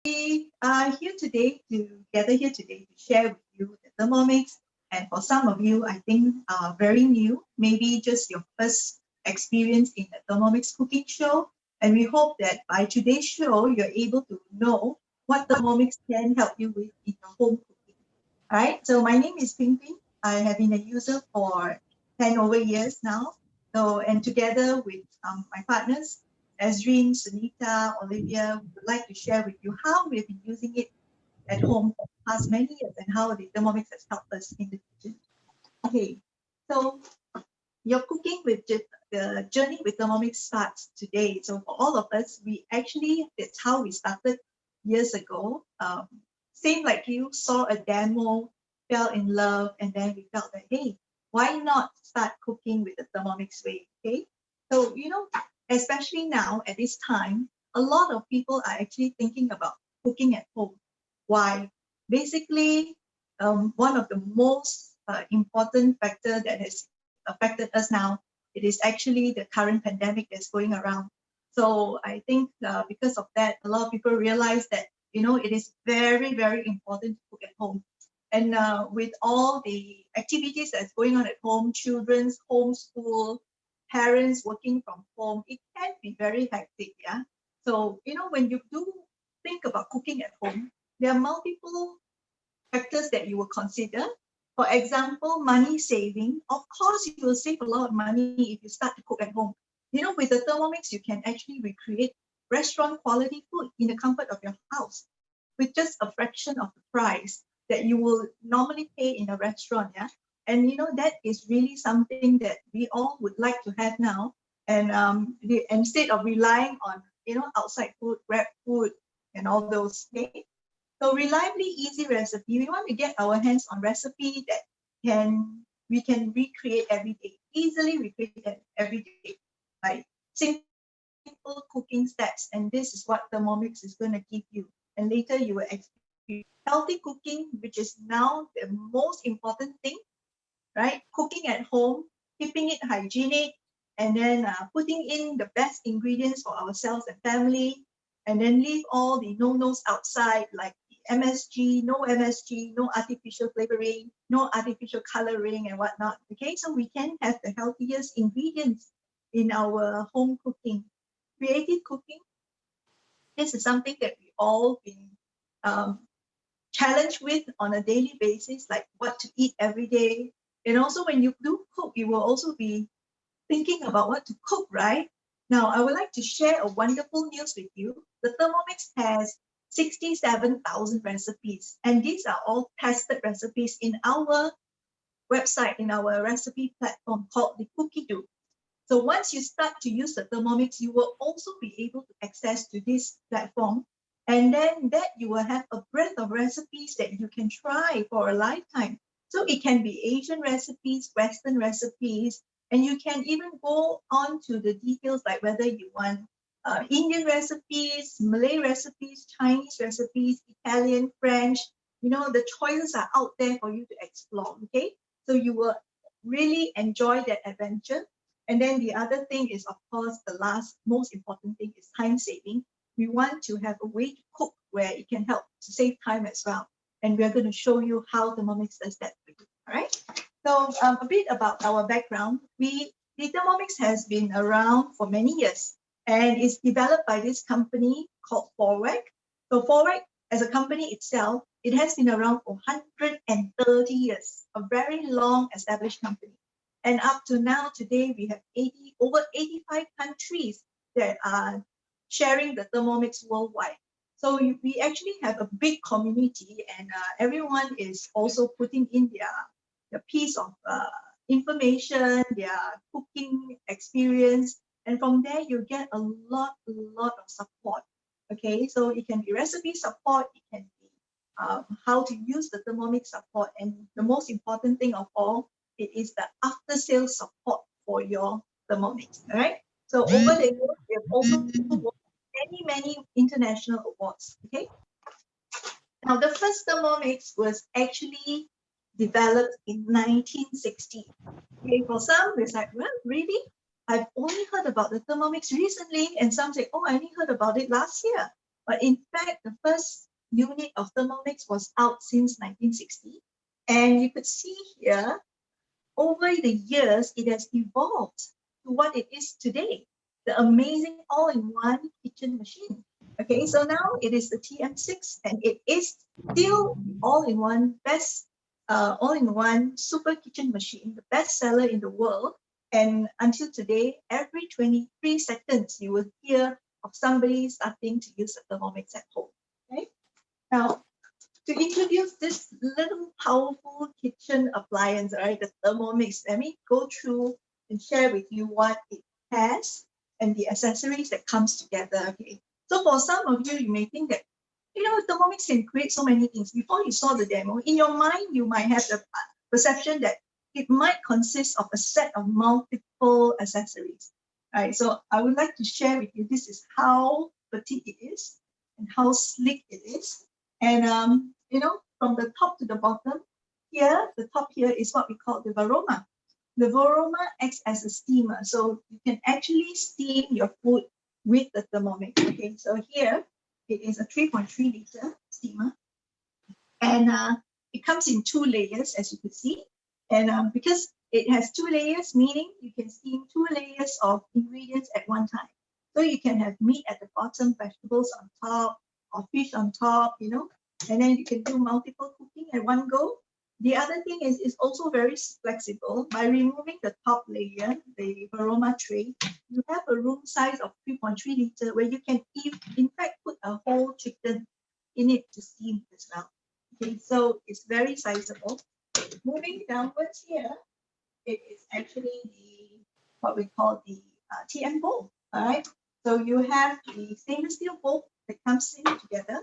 We are here today to gather here today to share with you the Thermomix. And for some of you, I think are very new, maybe just your first experience in the Thermomix cooking show. And we hope that by today's show, you're able to know what Thermomix can help you with in your home cooking. All right. So my name is Ping Ping. I have been a user for 10 over years now. So, and together with my partners, Ezrin, Sunita, Olivia, we would like to share with you how we've been using it at home for the past many years and how the Thermomix has helped us in the kitchen. Okay, so your cooking with the journey with Thermomix starts today. So for all of us, that's how we started years ago. Same like you, saw a demo, fell in love, and then we felt that, hey, why not start cooking with the Thermomix way? Okay, so especially now at this time, a lot of people are actually thinking about cooking at home. Why? Basically, one of the most important factor that has affected us now, it is actually the current pandemic that's going around. So I think because of that, a lot of people realize that it is very, very important to cook at home. And with all the activities that's going on at home, children's homeschool, parents working from home, it can be very hectic. Yeah. So when you do think about cooking at home, there are multiple factors that you will consider. For example, money saving. Of course, you will save a lot of money if you start to cook at home. With the Thermomix, you can actually recreate restaurant quality food in the comfort of your house with just a fraction of the price that you will normally pay in a restaurant. Yeah. And that is really something that we all would like to have now. And instead of relying on outside food, grab food, and all those. Okay. So reliably easy recipe. We want to get our hands on recipe that we can recreate every day, easily recreate it every day, like simple cooking steps. And this is what Thermomix is going to give you. And later you will experience healthy cooking, which is now the most important thing, right? Cooking at home, keeping it hygienic, and then putting in the best ingredients for ourselves and family, and then leave all the no-nos outside, like MSG, no artificial flavoring, no artificial coloring and whatnot. Okay, so we can have the healthiest ingredients in our home cooking. Creative cooking, this is something that we all been um, challenged with on a daily basis, like what to eat every day. And also when you do cook, you will also be thinking about what to cook, right? Now, I would like to share a wonderful news with you. The Thermomix has 67,000 recipes, and these are all tested recipes in our website, in our recipe platform called the Cookie Do. So once you start to use the Thermomix, you will also be able to access to this platform. And then that you will have a breadth of recipes that you can try for a lifetime. So it can be Asian recipes, Western recipes, and you can even go on to the details like whether you want Indian recipes, Malay recipes, Chinese recipes, Italian, French. The choices are out there for you to explore. Okay, so you will really enjoy that adventure. And then the other thing is, of course, the last most important thing is time saving. We want to have a way to cook where it can help to save time as well. And we're going to show you how Thermomix does that for you. All right. So a bit about our background. The Thermomix has been around for many years and is developed by this company called Forward. So Forward, as a company itself, it has been around for 130 years, a very long established company. And up to now, today, we have over 85 countries that are sharing the Thermomix worldwide. So we actually have a big community, and everyone is also putting in their piece of information, their cooking experience, and from there you get a lot of support. Okay, so it can be recipe support, it can be how to use the Thermomix support, and the most important thing of all, it is the after sales support for your Thermomix. All right. So over the years, we have also won many international awards. Okay. Now the first Thermomix was actually developed in 1960. Okay, for some, it's like, well, really? I've only heard about the Thermomix recently, and some say, oh, I only heard about it last year. But in fact, the first unit of Thermomix was out since 1960. And you could see here, over the years, it has evolved to what it is today, the amazing all-in-one kitchen machine. Okay, so now it is the TM6, and it is still all-in-one all-in-one super kitchen machine, the best seller in the world. And until today, every 23 seconds, you will hear of somebody starting to use a Thermomix at home. Okay, now to introduce this little powerful kitchen appliance, all right, the Thermomix, let me go through and share with you what it has and the accessories that comes together. Okay, so for some of you, you may think that, Thermomix can create so many things. Before you saw the demo, in your mind, you might have the perception that it might consist of a set of multiple accessories. All right, so I would like to share with you, this is how petite it is and how sleek it is. And, from the top to the bottom, here, the top here is what we call the varoma. The varoma acts as a steamer. So you can actually steam your food with the Thermomix. Okay, so here, it is a 3.3 liter steamer. And it comes in 2 layers, as you can see. And because it has 2 layers, meaning you can steam 2 layers of ingredients at one time. So you can have meat at the bottom, vegetables on top, or fish on top, and then you can do multiple cooking at one go. The other thing is it's also very flexible. By removing the top layer, the aroma tray, you have a room size of 3.3 liter where you can, in fact, put a whole chicken in it to steam as well. Okay, so it's very sizable. Moving downwards here, it is actually what we call the TM bowl. All right, so you have the stainless steel bowl that comes in together,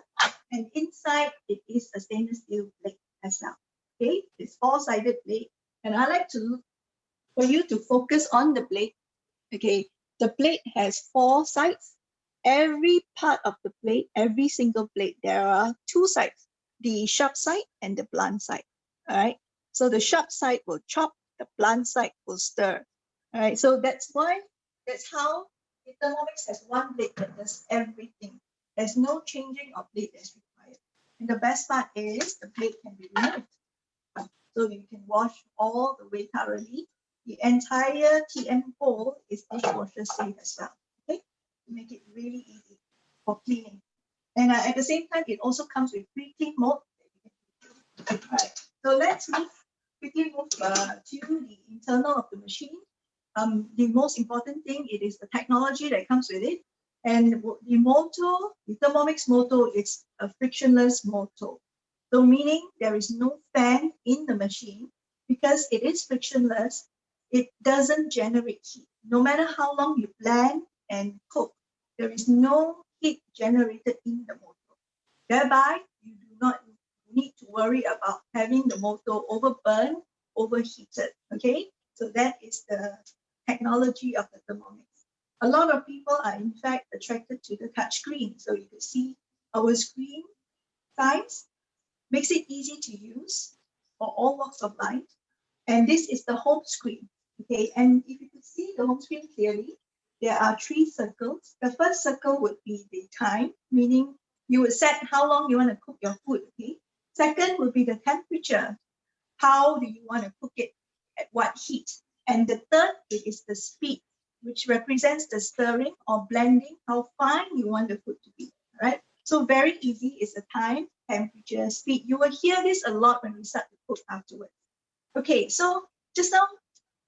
and inside it is a stainless steel plate as well. Okay, it's 4-sided plate, and I like to look for you to focus on the plate. Okay, the plate has 4 sides. Every part of the plate, every single plate, there are 2 sides, the sharp side and the blunt side. All right, so the sharp side will chop, the blunt side will stir. All right, so that's how the Thermomix has one blade that does everything. There's no changing of blade that's required. And the best part is the blade can be removed. So you can wash all the way thoroughly. The entire TM bowl is dishwasher safe as well. Okay, to make it really easy for cleaning. And at the same time, it also comes with pre-clean mode. All right, so let's quickly move to the internal of the machine. The most important thing, it is the technology that comes with it. And the motto, the Thermomix motto is a frictionless motto. So meaning there is no fan in the machine. Because it is frictionless, it doesn't generate heat. No matter how long you blend and cook, there is no heat generated in the motor. Thereby, you do not need to worry about having the motor overburned, overheated. Okay, so that is the technology of the Thermomix. A lot of people are in fact attracted to the touch screen. So you can see our screen size makes it easy to use for all walks of life. And this is the home screen. Okay, and if you could see the home screen clearly, there are 3 circles. The first circle would be the time, meaning you would set how long you want to cook your food. Okay. Second would be the temperature. How do you want to cook it? At what heat? And the third, it is the speed, which represents the stirring or blending, how fine you want the food to be. All right. So very easy is the time, temperature, speed. You will hear this a lot when we start to cook afterwards. Okay, so just now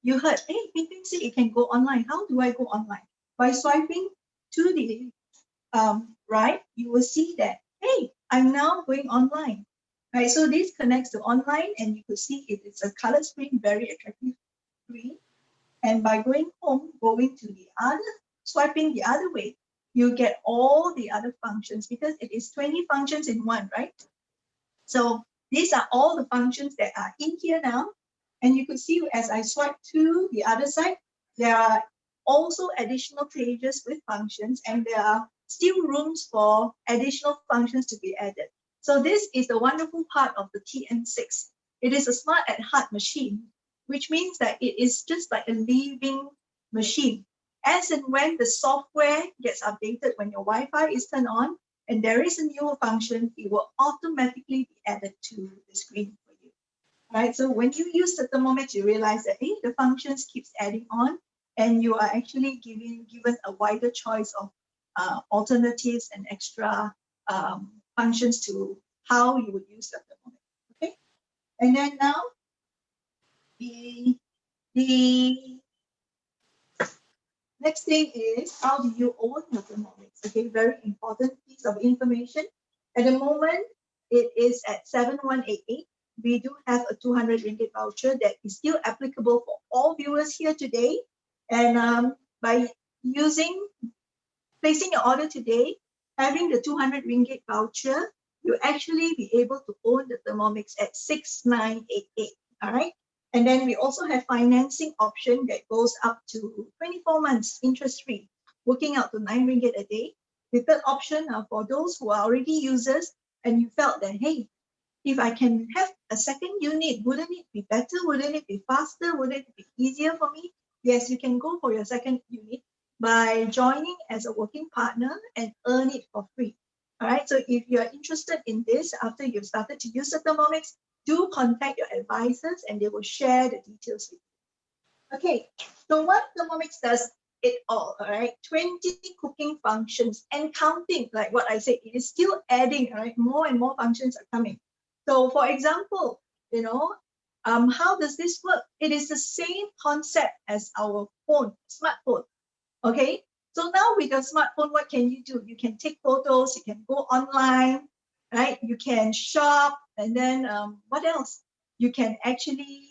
you heard, hey, Ping said it can go online. How do I go online? By swiping to the right, you will see that, hey, I'm now going online. Right, so this connects to online, and you could see it is a color screen, very attractive screen. And by going home, going to the other, swiping the other way, you get all the other functions because it is 20 functions in one, right? So these are all the functions that are in here now. And you could see as I swipe to the other side, there are also additional pages with functions, and there are still rooms for additional functions to be added. So this is the wonderful part of the TM6. It is a smart at heart machine, which means that it is just like a living machine. As and when the software gets updated, when your Wi-Fi is turned on, and there is a newer function, it will automatically be added to the screen for you. Right? So when you use the Thermomix, you realize that hey, the functions keeps adding on, and you are actually given a wider choice of alternatives and extra functions to how you would use the Thermomix. Okay, and then now the next thing is, how do you own your Thermomix? Okay, very important piece of information. At the moment, it is at 7188. We do have a 200 ringgit voucher that is still applicable for all viewers here today. And by placing your order today, having the 200 ringgit voucher, you actually be able to own the Thermomix at 6988. All right. And then we also have financing option that goes up to 24 months interest free, working out to 9 ringgit a day. The third option for those who are already users and you felt that, hey, if I can have a second unit, wouldn't it be better? Wouldn't it be faster? Would it be easier for me? Yes, you can go for your second unit by joining as a working partner and earn it for free. All right, so if you're interested in this after you've started to use the Thermomix, do contact your advisors and they will share the details with you. Okay, so what Thermomix does it all right? 20 cooking functions and counting, like what I said, it is still adding, all right? More and more functions are coming. So for example, how does this work? It is the same concept as our phone, smartphone. Okay, so now with your smartphone, what can you do? You can take photos, you can go online, right? You can shop, and then what else? You can actually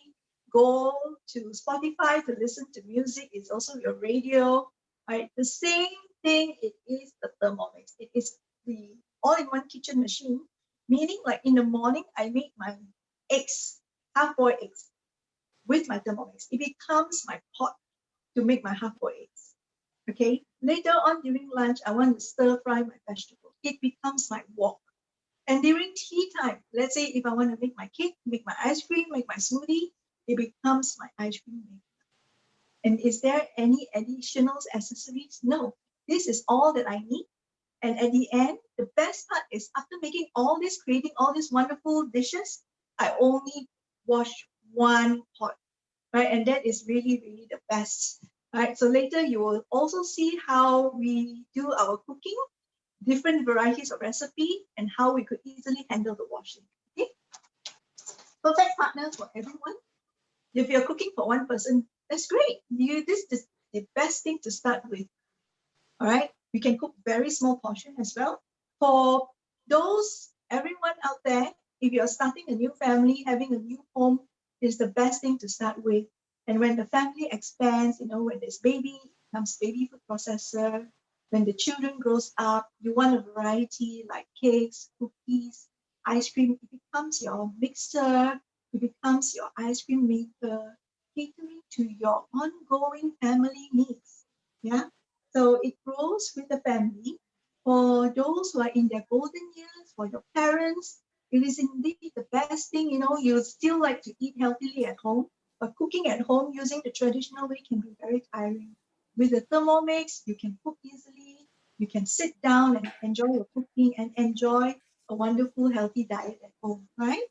go to Spotify to listen to music. It's also your radio, right? The same thing, it is the Thermomix. It is the all-in-one kitchen machine, meaning like in the morning, I make my eggs, half-boiled eggs with my Thermomix. It becomes my pot to make my half-boiled eggs. Okay, later on during lunch, I want to stir fry my vegetables. It becomes my wok. And during tea time, let's say if I want to make my cake, make my ice cream, make my smoothie, it becomes my ice cream maker. And is there any additional accessories? No, this is all that I need. And at the end, the best part is after making all this, creating all these wonderful dishes, I only wash one pot, right? And that is really, really the best. Right, so later you will also see how we do our cooking, different varieties of recipe, and how we could easily handle the washing. Okay, perfect partner for everyone. If you're cooking for one person, that's great. This is the best thing to start with. All right, you can cook very small portion as well. For everyone out there, if you're starting a new family, having a new home, is the best thing to start with. And when the family expands, when there's baby, comes baby food processor, when the children grows up, you want a variety like cakes, cookies, ice cream. It becomes your mixer, it becomes your ice cream maker, catering to your ongoing family needs. Yeah. So it grows with the family. For those who are in their golden years, for your parents, it is indeed the best thing. You still like to eat healthily at home, but cooking at home using the traditional way can be very tiring. With the Thermomix, you can cook easily. You can sit down and enjoy your cooking and enjoy a wonderful, healthy diet at home, right?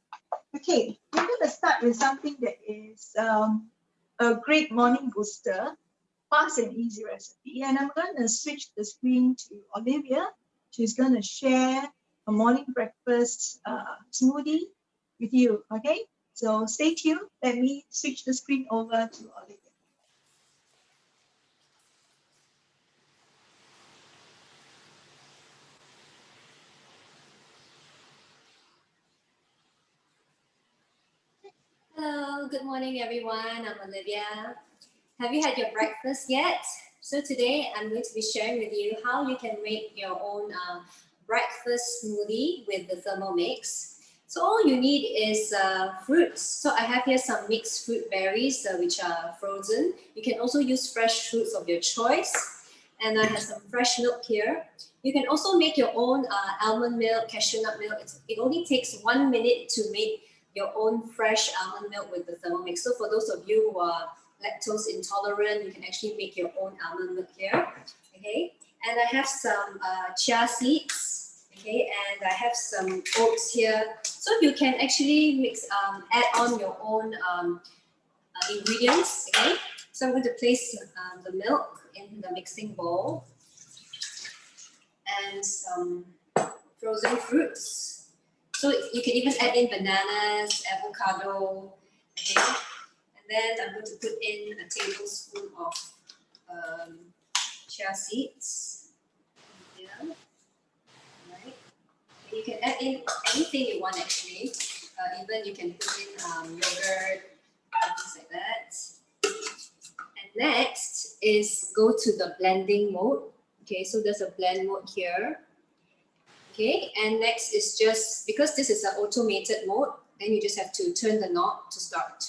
Okay, we're going to start with something that is a great morning booster, fast and easy recipe. And I'm going to switch the screen to Olivia. She's going to share a morning breakfast smoothie with you. Okay, so stay tuned. Let me switch the screen over to Olivia. Hello, good morning everyone. I'm Olivia. Have you had your breakfast yet? So today I'm going to be sharing with you how you can make your own breakfast smoothie with the Thermomix. So all you need is fruits. So I have here some mixed fruit berries which are frozen. You can also use fresh fruits of your choice. And I have some fresh milk here. You can also make your own almond milk, cashew nut milk. It only takes 1 minute to make your own fresh almond milk with the Thermomix. So for those of you who are lactose intolerant, you can actually make your own almond milk here. Okay, and I have some chia seeds. Okay, and I have some oats here. So you can actually mix, add on your own ingredients. Okay, so I'm going to place the milk in the mixing bowl and some frozen fruits. So you can even add in bananas, avocado. Okay, and then I'm going to put in a tablespoon of chia seeds. Yeah, right. You can add in anything you want actually. Even you can put in yogurt, things like that. And next is go to the blending mode. Okay, so there's a blend mode here. Okay, and next is just, because this is an automated mode, then you just have to turn the knob to start.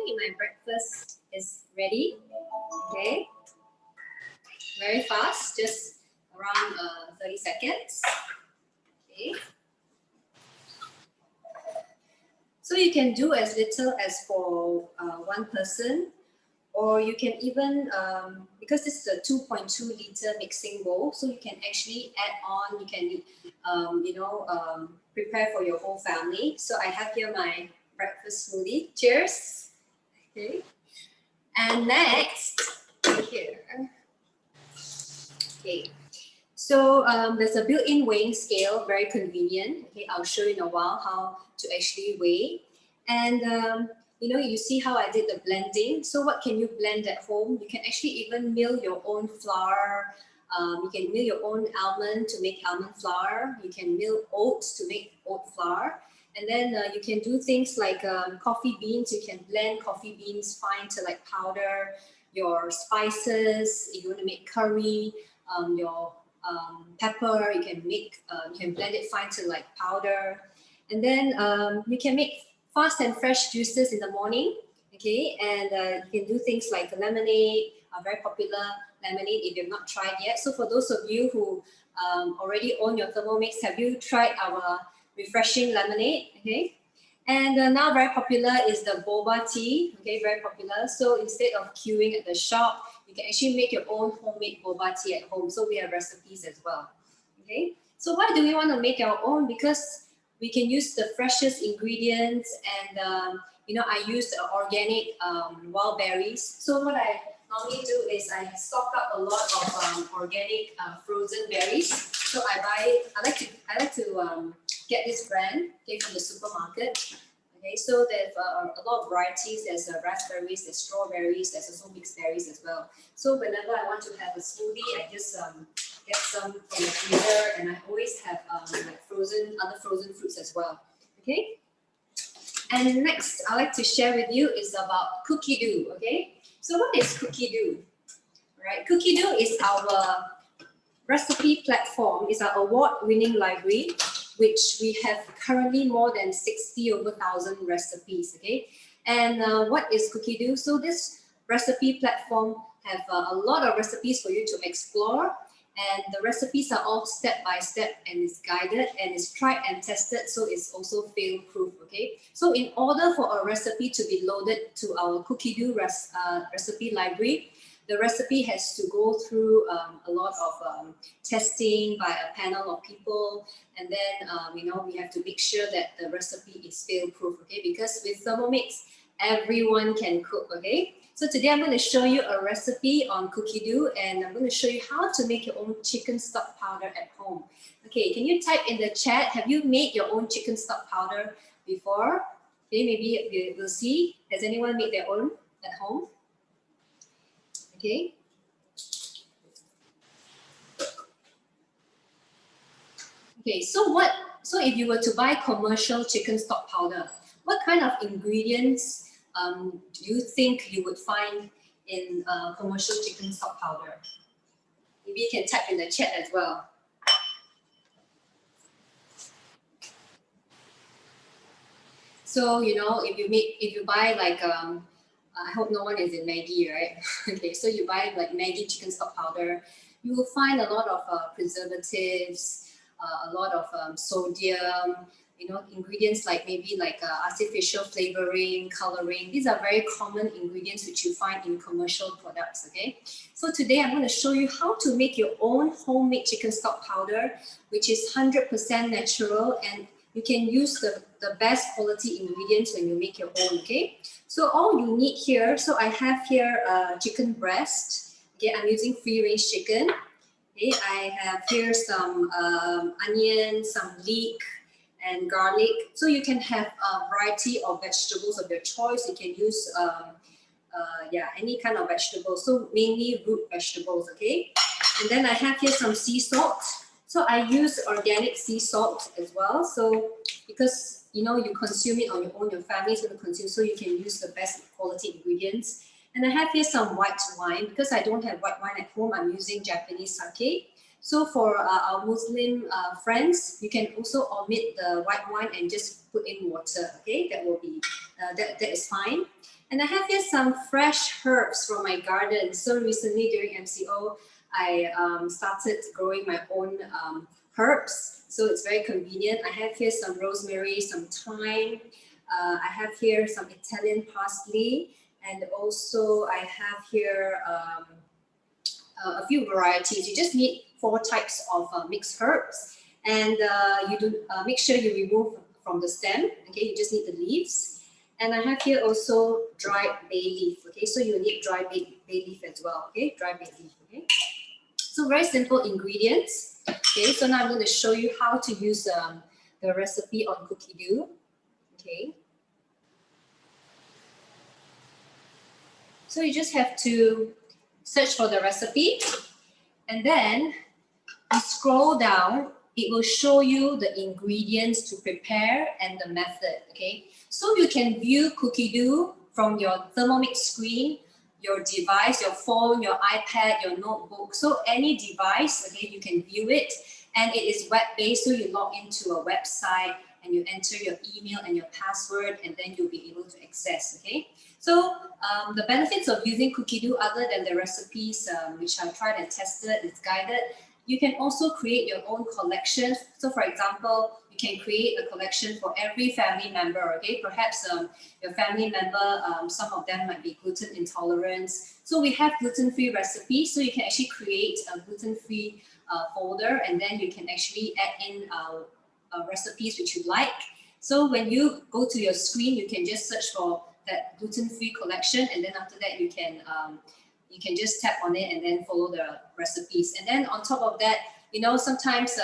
Okay, my breakfast is ready. Okay, very fast, just around 30 seconds. Okay. So you can do as little as for one person, or you can even, because this is a 2.2 liter mixing bowl, so you can actually add on, you can, prepare for your whole family. So I have here my breakfast smoothie. Cheers. Okay. And next, here. Okay. So there's a built-in weighing scale, very convenient. Okay, I'll show you in a while how to actually weigh. And you see how I did the blending. So what can you blend at home? You can actually even mill your own flour. You can mill your own almond to make almond flour. You can mill oats to make oat flour. And then you can do things like coffee beans. You can blend coffee beans fine to like powder. Your spices, if you want to make curry, your pepper, you can make, you can blend it fine to like powder. And then you can make fast and fresh juices in the morning, okay? And you can do things like lemonade, a very popular lemonade if you've not tried yet. So for those of you who already own your Thermomix, have you tried our refreshing lemonade, okay? And now very popular is the boba tea, okay, very popular. So instead of queuing at the shop, you can actually make your own homemade boba tea at home. So we have recipes as well, okay? So why do we want to make our own? Because we can use the freshest ingredients, and I use organic wild berries. So what I normally do is I stock up a lot of organic frozen berries. So I like to get this brand, okay, from the supermarket. Okay, so there's a lot of varieties. There's raspberries, there's strawberries, there's also mixed berries as well. So whenever I want to have a smoothie, I just get some from the freezer, and I always have like other frozen fruits as well. Okay. And next, I'd like to share with you is about cookie dough. Okay. So what is cookie dough? Right. Cookie dough is our recipe platform. It's our award-winning library, which we have currently more than 60,000 recipes. Okay. And what is cookie dough? So this recipe platform have a lot of recipes for you to explore. And the recipes are all step by step, and it's guided and it's tried and tested, so it's also fail proof. Okay, so in order for a recipe to be loaded to our cookie dough recipe library, the recipe has to go through a lot of testing by a panel of people, and then we have to make sure that the recipe is fail proof. Okay, because with Thermomix, everyone can cook. Okay. So today I'm going to show you a recipe on cookie dough, and I'm going to show you how to make your own chicken stock powder at home. Okay, can you type in the chat, have you made your own chicken stock powder before? Okay, maybe we'll see. Has anyone made their own at home? Okay. Okay, so if you were to buy commercial chicken stock powder, what kind of ingredients do you think you would find in commercial chicken stock powder? Maybe you can type in the chat as well. So, you know, if you buy like, I hope no one is in Maggi, right? Okay, so you buy like Maggi chicken stock powder, you will find a lot of preservatives, a lot of sodium, you know, ingredients like maybe like artificial flavoring, coloring. These are very common ingredients which you find in commercial products, okay? So today I'm going to show you how to make your own homemade chicken stock powder, which is 100% natural, and you can use the best quality ingredients when you make your own, okay? So all you need here, so I have here chicken breast, okay? I'm using free-range chicken. Okay, I have here some onion, some leek, and garlic. So you can have a variety of vegetables of your choice. You can use any kind of vegetables. So mainly root vegetables, okay? And then I have here some sea salt. So I use organic sea salt as well. So because you know you consume it on your own, your family is going to consume, so you can use the best quality ingredients. And I have here some white wine. Because I don't have white wine at home, I'm using Japanese sake. So for our Muslim friends, you can also omit the white wine and just put in water, okay? That will be, that is fine. And I have here some fresh herbs from my garden. So recently during MCO, I started growing my own herbs. So it's very convenient. I have here some rosemary, some thyme. I have here some Italian parsley. And also I have here a few varieties. You just need 4 types of mixed herbs. And you do make sure you remove from the stem. Okay, you just need the leaves. And I have here also dried bay leaf. Okay, so you need dry bay leaf as well. Okay, dry bay leaf. Okay, so very simple ingredients. Okay, so now I'm going to show you how to use the recipe on cookie dough. Okay, so you just have to search for the recipe, and then you scroll down. It will show you the ingredients to prepare and the method, okay? So you can view cookie dough from your Thermomix screen, your device, your phone, your iPad, your notebook. So any device, okay, you can view it. And it is web-based, so you log into a website and you enter your email and your password, and then you'll be able to access, okay? So the benefits of using cookie dough, other than the recipes, which I've tried and tested, it's guided. You can also create your own collection. So for example, you can create a collection for every family member, okay? Perhaps your family member, some of them might be gluten intolerant. So we have gluten-free recipes, so you can actually create a gluten-free folder, and then you can actually add in recipes which you like. So when you go to your screen, you can just search for that gluten-free collection, and then after that you can just tap on it and then follow the recipes. And then on top of that, you know, sometimes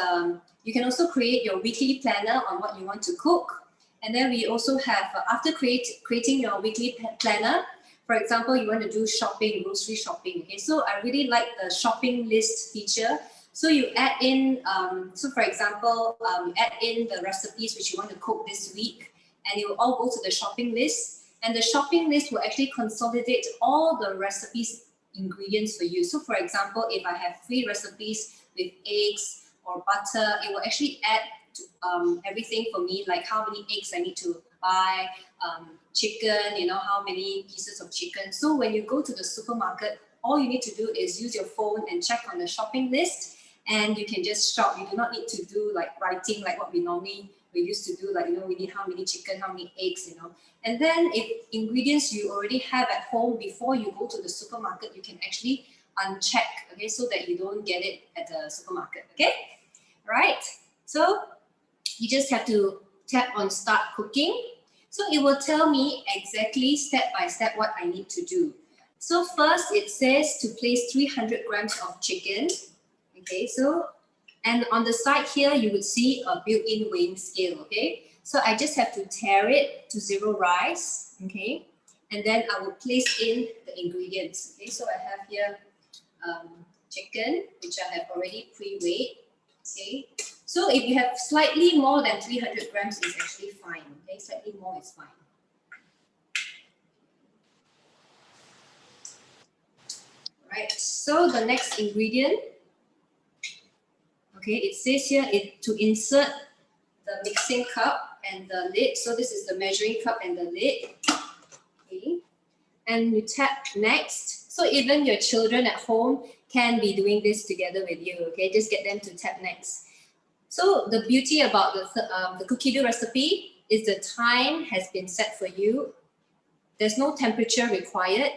you can also create your weekly planner on what you want to cook. And then we also have, after creating your weekly planner, for example, you want to do shopping, grocery shopping, okay? So I really like the shopping list feature. So you add in, so for example, you add in the recipes which you want to cook this week, and it will all go to the shopping list. And the shopping list will actually consolidate all the recipes ingredients for you. So for example, if I have 3 recipes with eggs or butter, it will actually add to, everything for me, like how many eggs I need to buy, chicken, you know, how many pieces of chicken. So when you go to the supermarket, all you need to do is use your phone and check on the shopping list, and you can just shop. You do not need to do like writing like what we used to do, like, you know, we need how many chicken, how many eggs, you know. And then if ingredients you already have at home before you go to the supermarket, you can actually uncheck, okay, so that you don't get it at the supermarket, okay? Right, so you just have to tap on start cooking. So it will tell me exactly step by step what I need to do. So first it says to place 300 grams of chicken, okay, so, and on the side here, you would see a built-in weighing scale, okay? So I just have to tare it to 0 rise, okay? And then I will place in the ingredients, okay? So I have here chicken, which I have already pre-weighed, okay? So if you have slightly more than 300 grams, it's actually fine, okay? Slightly more is fine. Right, so the next ingredient Okay, it says here to insert the mixing cup and the lid. So this is the measuring cup and the lid. Okay, and you tap next. So even your children at home can be doing this together with you. Okay, just get them to tap next. So the beauty about the cookie dough recipe is the time has been set for you. There's no temperature required.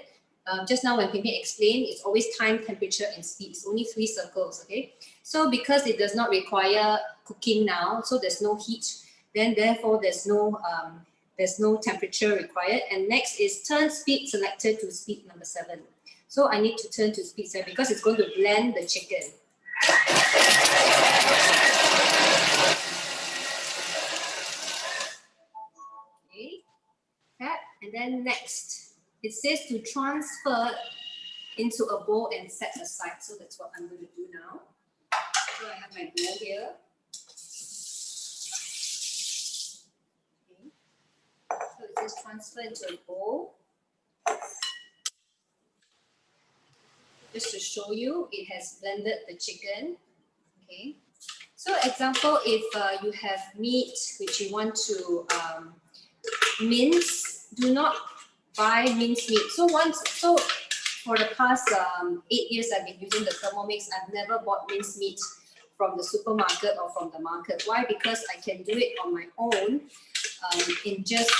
Just now when Pimpin explained, it's always time, temperature, and speed. It's only 3 circles, okay? So because it does not require cooking now, so there's no heat, then therefore there's no temperature required. And next is turn speed selector to speed number 7. So I need to turn to speed 7 because it's going to blend the chicken. Okay, tap, and then next. It says to transfer into a bowl and set aside. So that's what I'm going to do now. So I have my bowl here. Okay. So it says transfer into a bowl. Just to show you, it has blended the chicken. Okay. So example, if you have meat which you want to mince, do not buy minced meat. So for the past 8 years I've been using the Thermomix, I've never bought minced meat from the supermarket or from the market. Why? Because I can do it on my own in just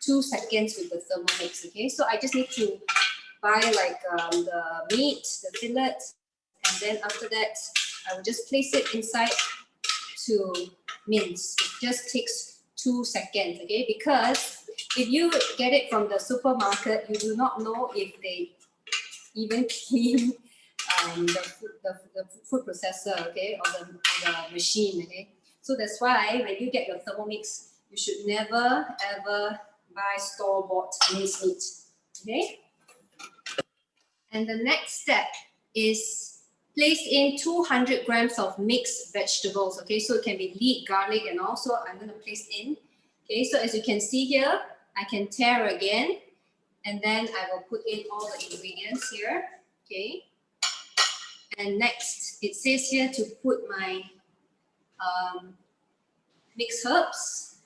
2 seconds with the Thermomix. Okay, so I just need to buy like the meat, the fillet, and then after that I will just place it inside to mince. It just takes 2 seconds. Okay, because if you get it from the supermarket, you do not know if they even clean the food processor, okay, or the machine, okay. So that's why when you get your Thermomix, you should never ever buy store-bought minced meat, okay. And the next step is place in 200 grams of mixed vegetables, okay. So it can be leek, garlic, and also I'm going to place in. Okay, so as you can see here, I can tear again, and then I will put in all the ingredients here. Okay, and next it says here to put my mixed herbs.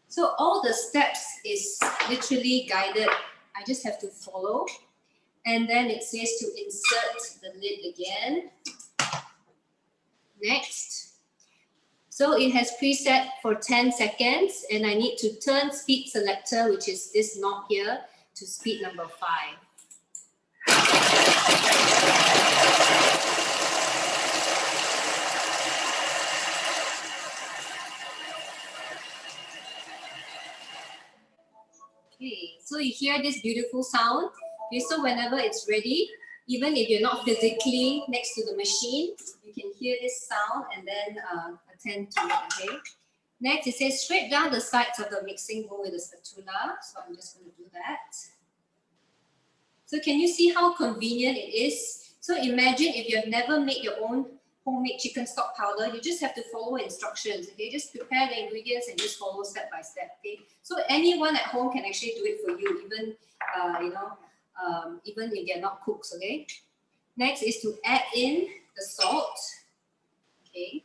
So all the steps is literally guided. I just have to follow. And then it says to insert the lid again. Next. So it has preset for 10 seconds, and I need to turn speed selector, which is this knob here, to speed number 5. Okay, so you hear this beautiful sound. Okay, so whenever it's ready, even if you're not physically next to the machine, you can hear this sound and then attend to it, okay? Next, it says scrape down the sides of the mixing bowl with a spatula. So I'm just going to do that. So can you see how convenient it is? So imagine if you have never made your own homemade chicken stock powder, you just have to follow instructions, okay? Just prepare the ingredients and just follow step by step, okay? So anyone at home can actually do it for you, even, even if they're not cooks, okay? Next is to add in the salt, okay?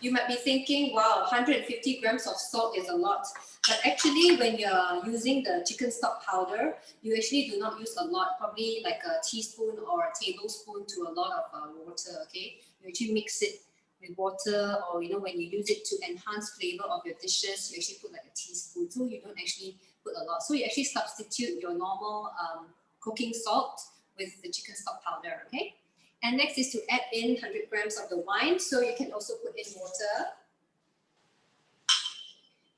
You might be thinking, wow, 150 grams of salt is a lot. But actually, when you're using the chicken stock powder, you actually do not use a lot, probably like a teaspoon or a tablespoon to a lot of water, okay? You actually mix it with water, or when you use it to enhance flavor of your dishes, you actually put like a teaspoon. So you don't actually put a lot. So you actually substitute your normal cooking salt with the chicken stock powder, okay? And next is to add in 100 grams of the wine. So you can also put in water.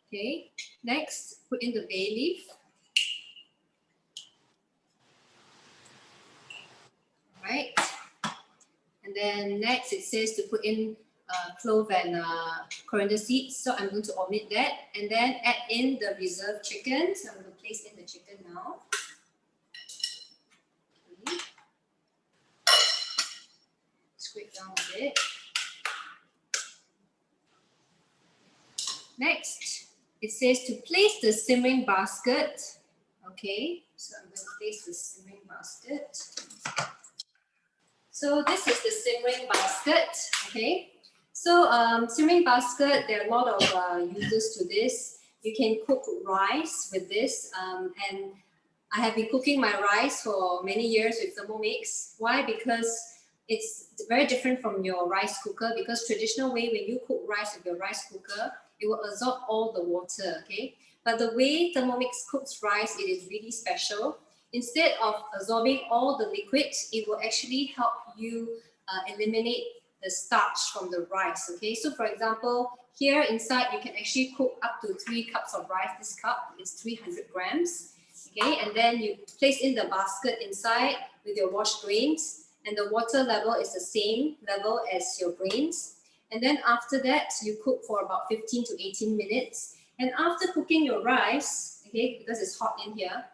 Okay, next, put in the bay leaf. All right. And then next it says to put in clove and coriander seeds. So I'm going to omit that. And then add in the reserved chicken. So I'm going to place in the chicken now. Okay. Scrape down a bit. Next, it says to place the simmering basket. Okay, so I'm going to place the simmering basket. So this is the simmering basket, okay? So simmering basket, there are a lot of uses to this. You can cook rice with this, and I have been cooking my rice for many years with Thermomix. Why? Because it's very different from your rice cooker, because traditional way, when you cook rice with your rice cooker, it will absorb all the water, okay? But the way Thermomix cooks rice, it is really special. Instead of absorbing all the liquid, it will actually help you eliminate the starch from the rice, okay? So for example, here inside, you can actually cook up to 3 cups of rice. This cup is 300 grams, okay? And then you place in the basket inside with your washed grains, and the water level is the same level as your grains. And then after that, you cook for about 15 to 18 minutes. And after cooking your rice, okay, because it's hot in here,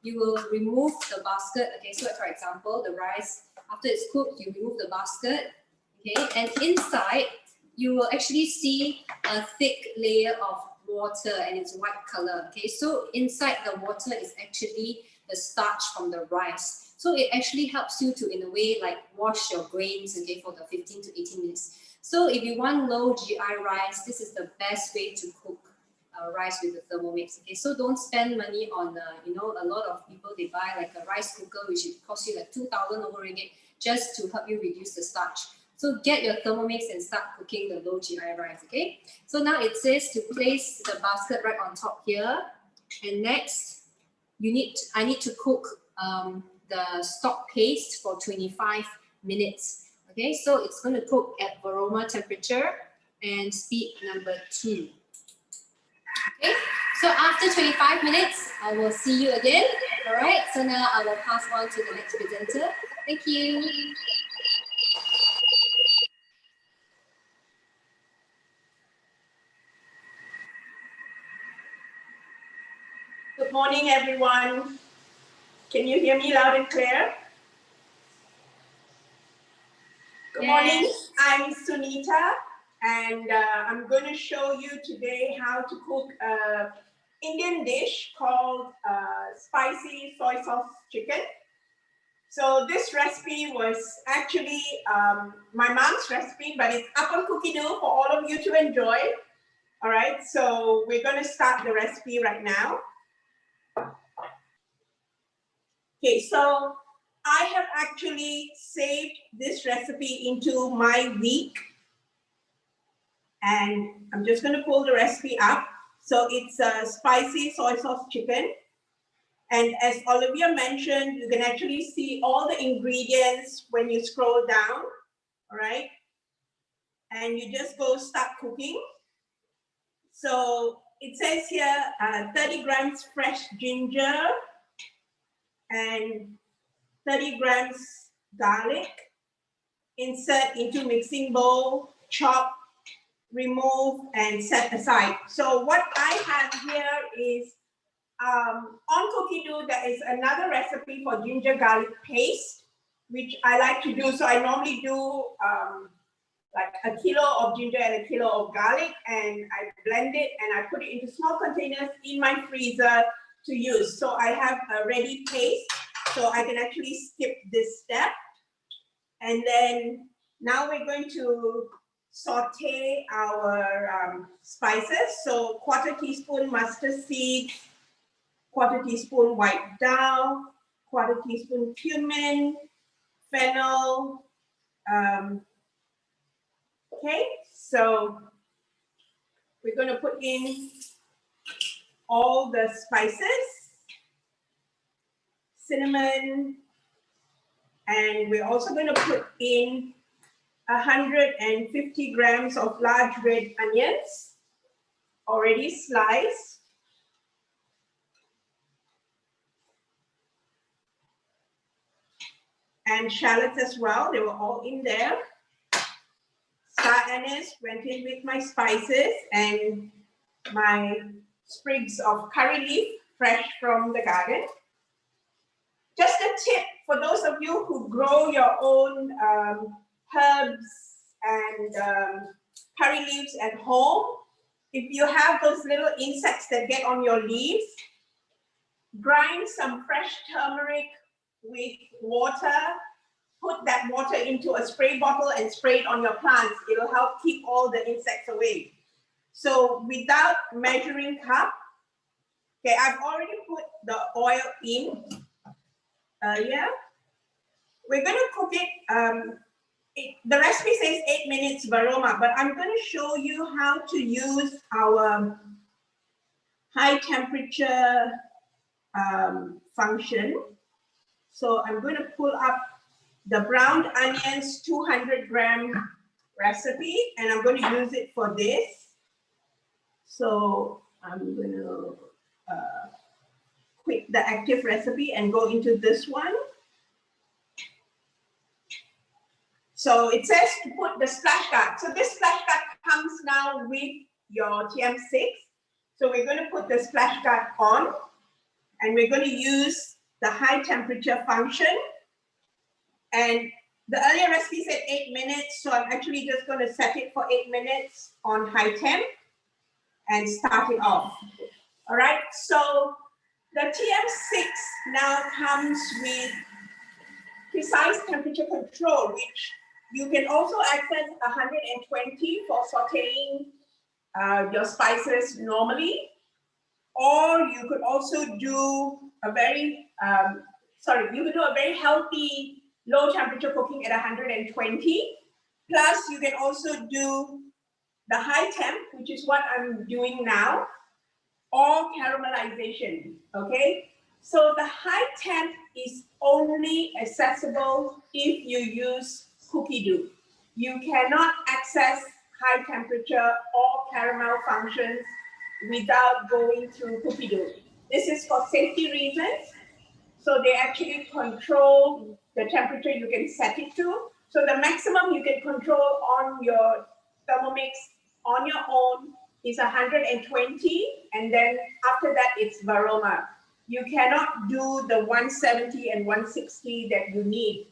you will remove the basket. Okay, so for example, the rice, after it's cooked, you remove the basket, okay, and inside, you will actually see a thick layer of water, and it's white color, okay? So inside the water is actually the starch from the rice. So it actually helps you to, in a way, like wash your grains, okay, for the 15 to 18 minutes. So if you want low GI rice, this is the best way to cook rice with the Thermomix. Okay, so don't spend money on, you know, a lot of people, they buy like a rice cooker, which it costs you like 2,000 over ringgit just to help you reduce the starch. So get your Thermomix and start cooking the low GI rice, okay? So now it says to place the basket right on top here. And next, I need to cook the stock paste for 25 minutes. Okay, so it's going to cook at Varoma temperature and speed number 2. Okay, so after 25 minutes, I will see you again. All right, so now I will pass on to the next presenter. Thank you. Good morning, everyone. Can you hear me loud and clear? Good morning. I'm Sunita, and I'm going to show you today how to cook an Indian dish called spicy soy sauce chicken. So this recipe was actually my mom's recipe, but it's up on Cookie Dough for all of you to enjoy. All right, so we're going to start the recipe right now. Okay, so I have actually saved this recipe into my week, and I'm just going to pull the recipe up. So it's a spicy soy sauce chicken. And as Olivia mentioned, you can actually see all the ingredients when you scroll down, all right? And you just go start cooking. So it says here 30 grams fresh ginger and 30 grams garlic. Insert into mixing bowl, chop, remove, and set aside. So what I have here is on Cookie Dough, there is another recipe for ginger garlic paste, which I like to do. So I normally do like a kilo of ginger and a kilo of garlic, and I blend it and I put it into small containers in my freezer to use. So I have a ready paste, so I can actually skip this step. And then now we're going to saute our spices. So 1/4 teaspoon mustard seed, 1/4 teaspoon white dal, 1/4 teaspoon cumin, fennel. Okay, so we're going to put in all the spices, cinnamon, and we're also going to put in 150 grams of large red onions, already sliced. And shallots as well, they were all in there. Star anise went in with my spices and my sprigs of curry leaf, fresh from the garden. Just a tip for those of you who grow your own herbs and curry leaves at home. If you have those little insects that get on your leaves, grind some fresh turmeric with water, put that water into a spray bottle and spray it on your plants. It'll help keep all the insects away. So without measuring cup, okay, I've already put the oil in. Yeah, we're going to cook it. The recipe says 8 minutes varoma, but I'm going to show you how to use our high temperature function. So I'm going to pull up the browned onions 200-gram recipe, and I'm going to use it for this. So I'm going to quit the active recipe and go into this one. So it says to put the splash guard. So this splash guard comes now with your TM6. So we're going to put the splash guard on, and we're going to use the high temperature function. And the earlier recipe said 8 minutes, so I'm actually just going to set it for 8 minutes on high temp and start it off. All right, so the TM6 now comes with precise temperature control, which you can also access 120 for sauteing your spices normally, or you could also do a very, you could do a very healthy low temperature cooking at 120. Plus, you can also do the high temp, which is what I'm doing now, or caramelization, okay? So the high temp is only accessible if you use cookie dough. You cannot access high temperature or caramel functions without going through cookie dough. This is for safety reasons. So they actually control the temperature you can set it to. So the maximum you can control on your Thermomix on your own is 120, and then after that it's varoma. You cannot do the 170 and 160 that you need.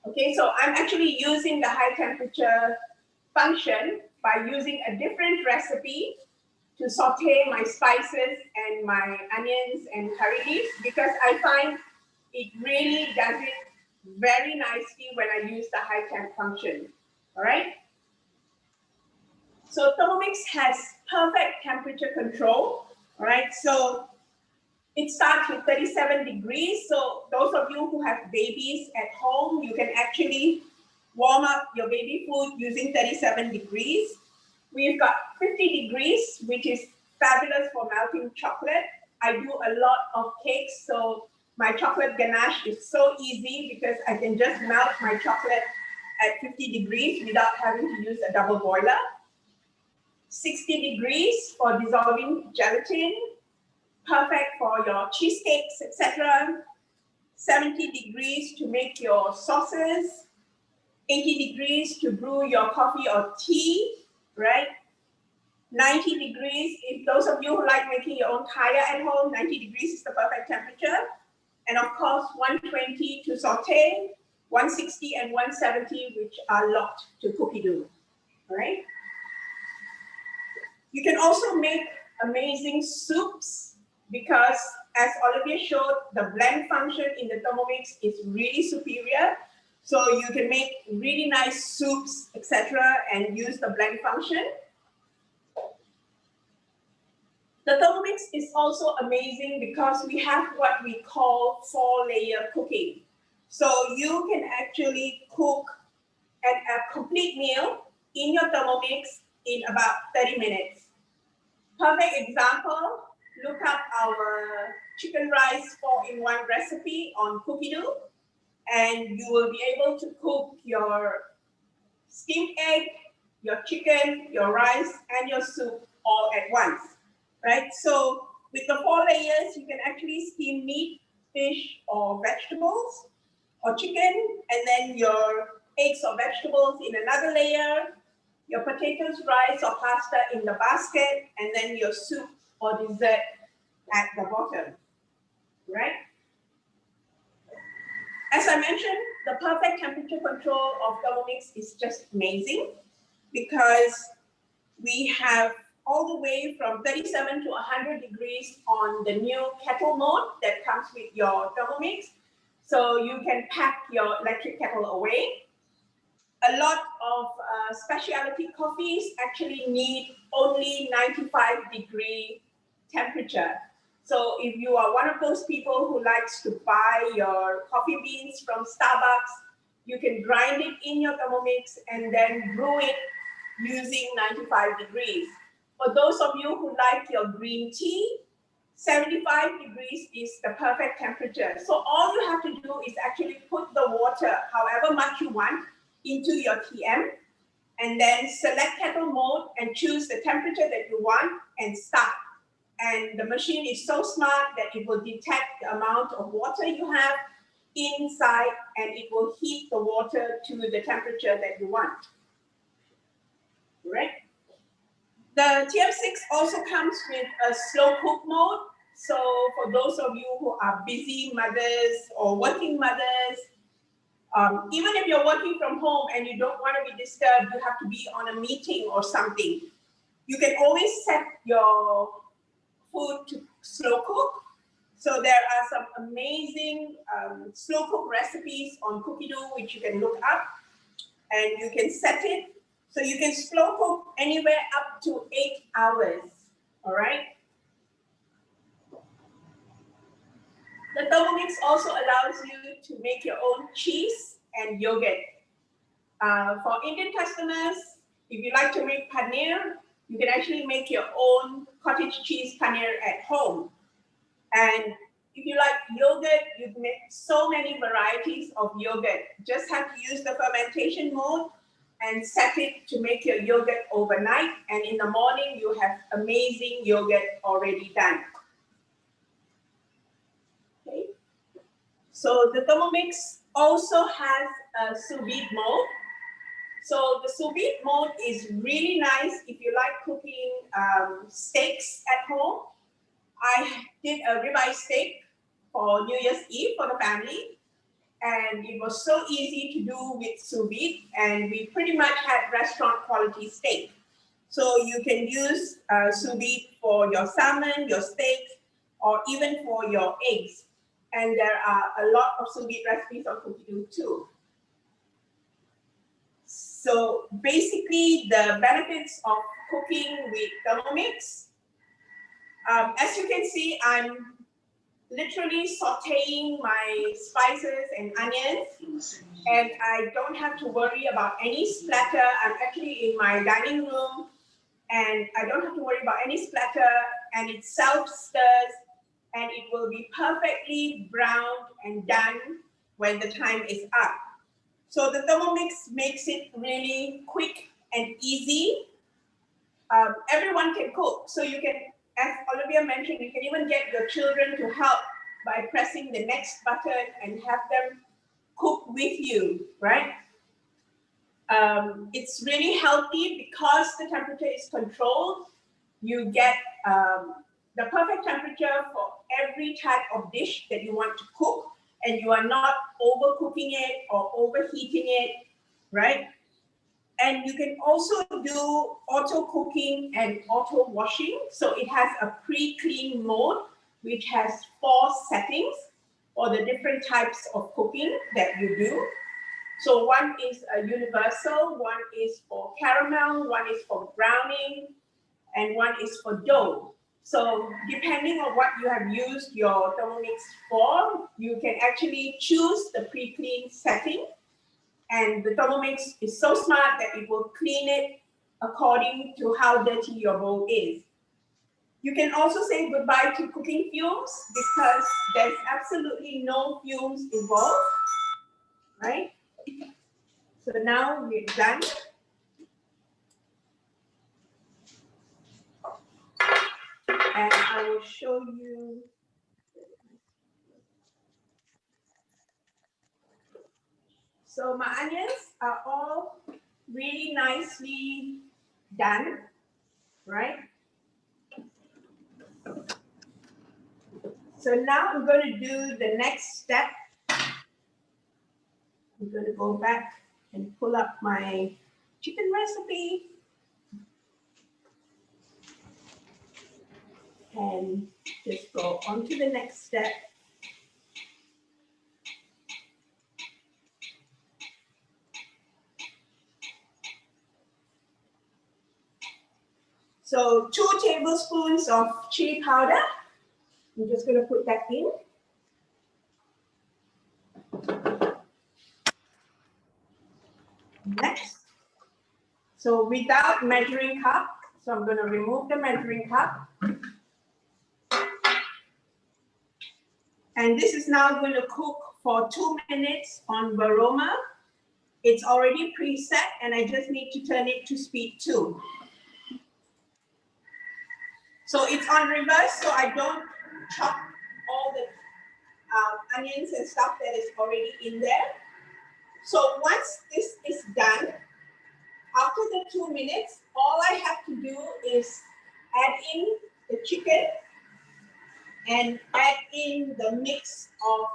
Okay, so I'm actually using the high temperature function by using a different recipe to saute my spices and my onions and curry leaves, because I find it really does it very nicely when I use the high temp function. All right. So Thermomix has perfect temperature control. All right. So it starts with 37 degrees. So those of you who have babies at home, you can actually warm up your baby food using 37 degrees. We've got 50 degrees, which is fabulous for melting chocolate. I do a lot of cakes, so my chocolate ganache is so easy because I can just melt my chocolate at 50 degrees without having to use a double boiler. 60 degrees for dissolving gelatin, perfect for your cheesecakes, etc. 70 degrees to make your sauces. 80 degrees to brew your coffee or tea, right? 90 degrees, if those of you who like making your own kaya at home, 90 degrees is the perfect temperature. And of course, 120 to saute, 160 and 170, which are locked to cookie dough, all right? You can also make amazing soups because, as Olivia showed, the blend function in the Thermomix is really superior. So you can make really nice soups, etc., and use the blend function. The Thermomix is also amazing because we have what we call 4-layer cooking. So you can actually cook a complete meal in your Thermomix in about 30 minutes. Perfect example, look up our chicken rice 4-in-1 recipe on cookie dough, and you will be able to cook your steamed egg, your chicken, your rice, and your soup all at once, right? So with the 4 layers, you can actually steam meat, fish, or vegetables, or chicken, and then your eggs or vegetables in another layer, your potatoes, rice, or pasta in the basket, and then your soup or dessert at the bottom, right? As I mentioned, the perfect temperature control of Thermomix is just amazing because we have all the way from 37 to 100 degrees on the new kettle mode that comes with your Thermomix. So you can pack your electric kettle away. A lot of specialty coffees actually need only 95-degree temperature. So if you are one of those people who likes to buy your coffee beans from Starbucks, you can grind it in your Thermomix and then brew it using 95 degrees. For those of you who like your green tea, 75 degrees is the perfect temperature. So all you have to do is actually put the water, however much you want, into your TM, and then select kettle mode and choose the temperature that you want and start. And the machine is so smart that it will detect the amount of water you have inside, and it will heat the water to the temperature that you want. Right? The TM6 also comes with a slow cook mode. So for those of you who are busy mothers or working mothers, even if you're working from home and you don't want to be disturbed, you have to be on a meeting or something, you can always set your food to slow cook. So there are some amazing slow cook recipes on Cookie-Doo, which you can look up, and you can set it. So you can slow cook anywhere up to 8 hours, all right? The Thermomix also allows you to make your own cheese and yogurt. For Indian customers, if you like to make paneer, you can actually make your own cottage cheese paneer at home. And if you like yogurt, you can make so many varieties of yogurt. Just have to use the fermentation mode and set it to make your yogurt overnight. And in the morning, you have amazing yogurt already done. Okay. So the Thermomix also has a sous vide mode. So the sous vide mode is really nice if you like cooking steaks at home. I did a ribeye steak for New Year's Eve for the family, and it was so easy to do with sous vide, and we pretty much had restaurant quality steak. So you can use sous vide for your salmon, your steaks, or even for your eggs. And there are a lot of sous vide recipes on Cookie-Doo too. So basically, the benefits of cooking with Thermomix. As you can see, I'm literally sauteing my spices and onions, and I don't have to worry about any splatter. I'm actually in my dining room, and I don't have to worry about any splatter, and it self-stirs, and it will be perfectly browned and done when the time is up. So the Thermomix makes it really quick and easy. Everyone can cook. So you can, as Olivia mentioned, you can even get your children to help by pressing the next button and have them cook with you, right? It's really healthy because the temperature is controlled. You get the perfect temperature for every type of dish that you want to cook, and you are not overcooking it or overheating it, right? And you can also do auto cooking and auto washing. So it has a pre-clean mode, which has 4 settings for the different types of cooking that you do. So one is a universal, one is for caramel, one is for browning, and one is for dough. So depending on what you have used your Thermomix for, you can actually choose the pre-clean setting. And the Thermomix is so smart that it will clean it according to how dirty your bowl is. You can also say goodbye to cooking fumes because there's absolutely no fumes involved, right? So now we're done. And I will show you. So my onions are all really nicely done, right? So now I'm going to do the next step. I'm going to go back and pull up my chicken recipe. And just go on to the next step. So 2 tablespoons of chili powder. I'm just going to put that in. Next. So without measuring cup, so I'm going to remove the measuring cup. And this is now going to cook for 2 minutes on Varoma. It's already preset and I just need to turn it to speed 2. So it's on reverse, so I don't chop all the onions and stuff that is already in there. So once this is done, after the 2 minutes, all I have to do is add in the chicken and add in the mix of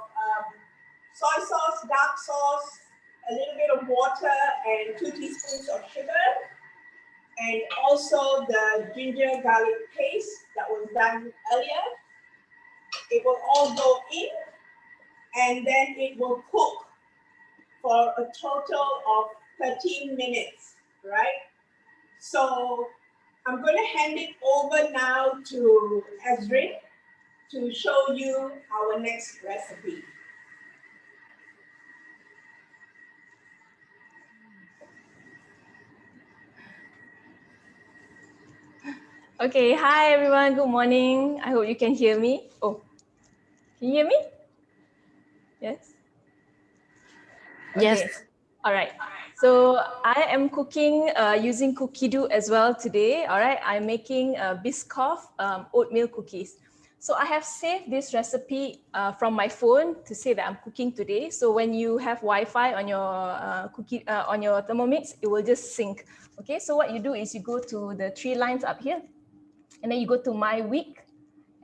soy sauce, dark sauce, a little bit of water, and 2 teaspoons of sugar, and also the ginger garlic paste that was done earlier. It will all go in, and then it will cook for a total of 13 minutes, right? So I'm going to hand it over now to Ezrin to show you our next recipe. Okay, hi everyone, good morning. I hope you can hear me. Oh, can you hear me? Yes? Okay. Yes. All right. So I am cooking using cookie dough as well today. All right. I'm making Biscoff oatmeal cookies. So I have saved this recipe from my phone to say that I'm cooking today. So when you have Wi-Fi on your on your Thermomix, it will just sync. Okay. So what you do is you go to the 3 lines up here, and then you go to my week,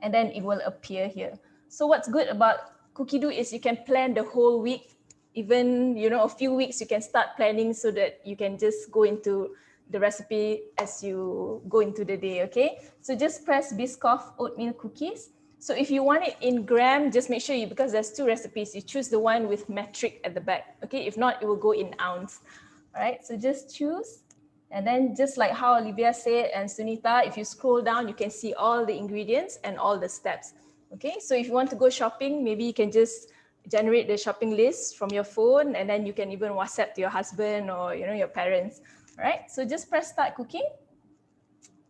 and then it will appear here. So what's good about cookie dough is you can plan the whole week. Even, you know, a few weeks you can start planning so that you can just go into the recipe as you go into the day, okay? So just press Biscoff oatmeal cookies. So if you want it in gram, just make sure you, because there's 2 recipes, you choose the one with metric at the back, okay? If not, it will go in ounce, all right? So just choose. And then just like how Olivia said and Sunita, if you scroll down, you can see all the ingredients and all the steps, okay? So if you want to go shopping, maybe you can just generate the shopping list from your phone, and then you can even WhatsApp to your husband or, you know, your parents. All right, so just press start cooking.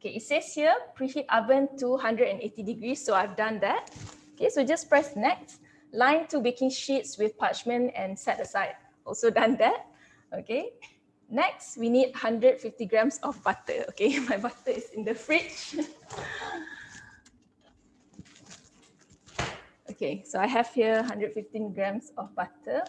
Okay, it says here preheat oven to 180 degrees, so I've done that. Okay, so just press next. Line 2 baking sheets with parchment and set aside. Also done that. Okay, next we need 150 grams of butter. Okay, my butter is in the fridge. Okay, so I have here 115 grams of butter.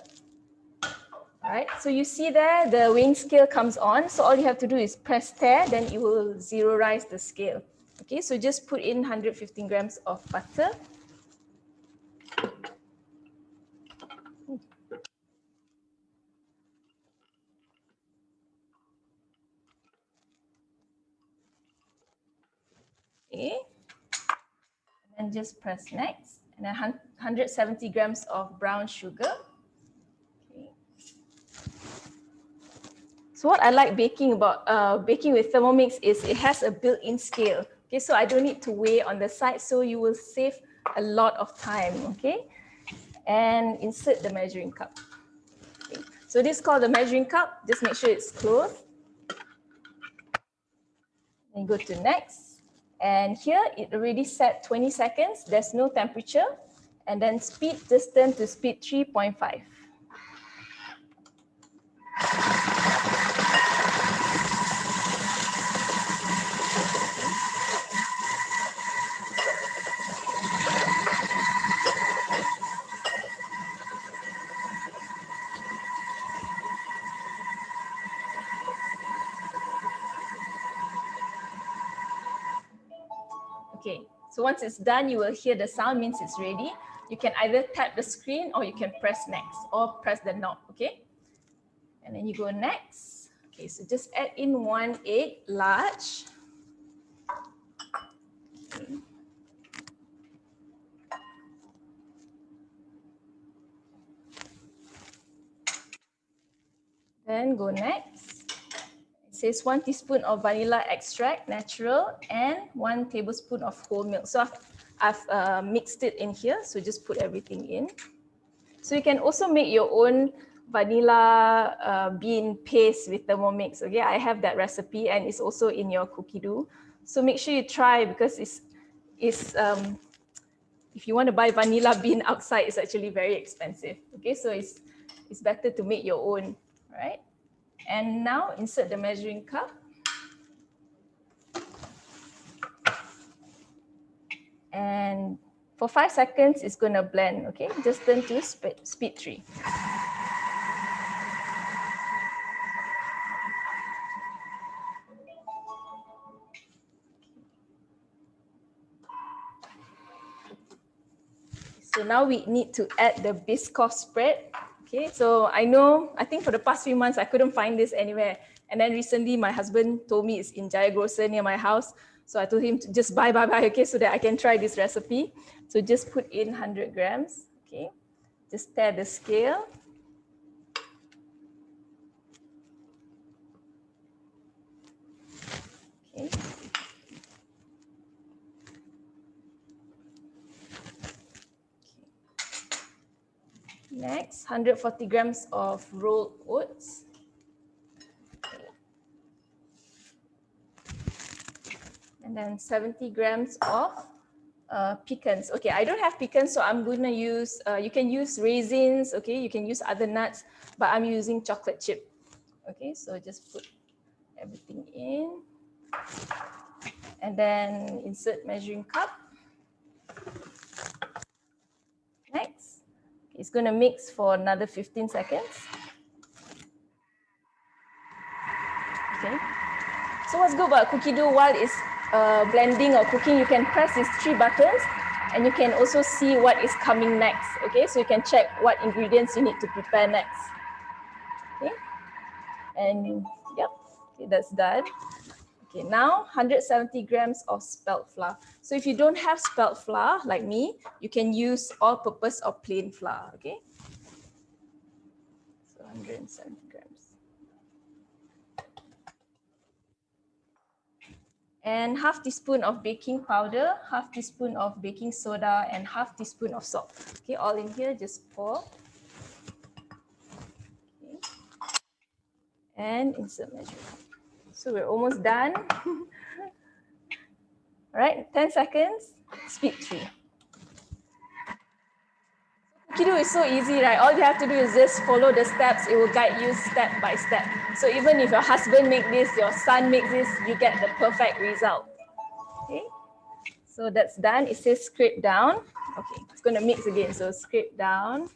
All right, so you see there, the weighing scale comes on. So all you have to do is press stir, then it will zeroize the scale. Okay, so just put in 115 grams of butter. Okay, and then just press next. And then 170 grams of brown sugar. Okay. So what I like baking with Thermomix is it has a built-in scale. Okay, so I don't need to weigh on the side, so you will save a lot of time. Okay, and insert the measuring cup. Okay. So this is called the measuring cup. Just make sure it's closed. Then go to next. And here it already set 20 seconds. There's no temperature. And then speed, just turn to speed 3.5. Okay, so once it's done, you will hear the sound, means it's ready. You can either tap the screen or you can press next or press the knob, okay? And then you go next. Okay, so just add in 1 egg, large. Okay. Then go next. says 1 teaspoon of vanilla extract, natural, and 1 tablespoon of whole milk. So I've mixed it in here. So just put everything in. So you can also make your own vanilla bean paste with Thermomix. Okay, I have that recipe and it's also in your cookie dough. So make sure you try because if you want to buy vanilla bean outside, it's actually very expensive. Okay, so it's better to make your own, right? And now insert the measuring cup. And for 5 seconds, it's going to blend, okay? Just turn to speed 3. So now we need to add the Biscoff spread. Okay, so I think for the past few months, I couldn't find this anywhere. And then recently my husband told me it's in Jaya Grocer near my house. So I told him to just buy, okay, so that I can try this recipe. So just put in 100 grams, okay. Just tap the scale. Okay. Next, 140 grams of rolled oats. And then 70 grams of pecans. Okay, I don't have pecans, so I'm going to use, you can use raisins, okay, you can use other nuts, but I'm using chocolate chip. Okay, so just put everything in. And then insert measuring cup. Next, it's going to mix for another 15 seconds. Okay. So what's good about cookie dough while it's blending or cooking, you can press these 3 buttons and you can also see what is coming next. Okay, so you can check what ingredients you need to prepare next. Okay, and yep, okay, that's done. Okay, now 170 grams of spelt flour. So if you don't have spelt flour like me, you can use all-purpose or plain flour. Okay, so 170 grams. And half teaspoon of baking powder, half teaspoon of baking soda, and half teaspoon of salt. Okay, all in here, just pour. Okay. And insert measure. So we're almost done. All right, 10 seconds, speed 3. Cookie dough is so easy, right? All you have to do is just follow the steps. It will guide you step by step. So even if your husband makes this, your son makes this, you get the perfect result. Okay, so that's done. It says scrape down. Okay, it's going to mix again. So scrape down.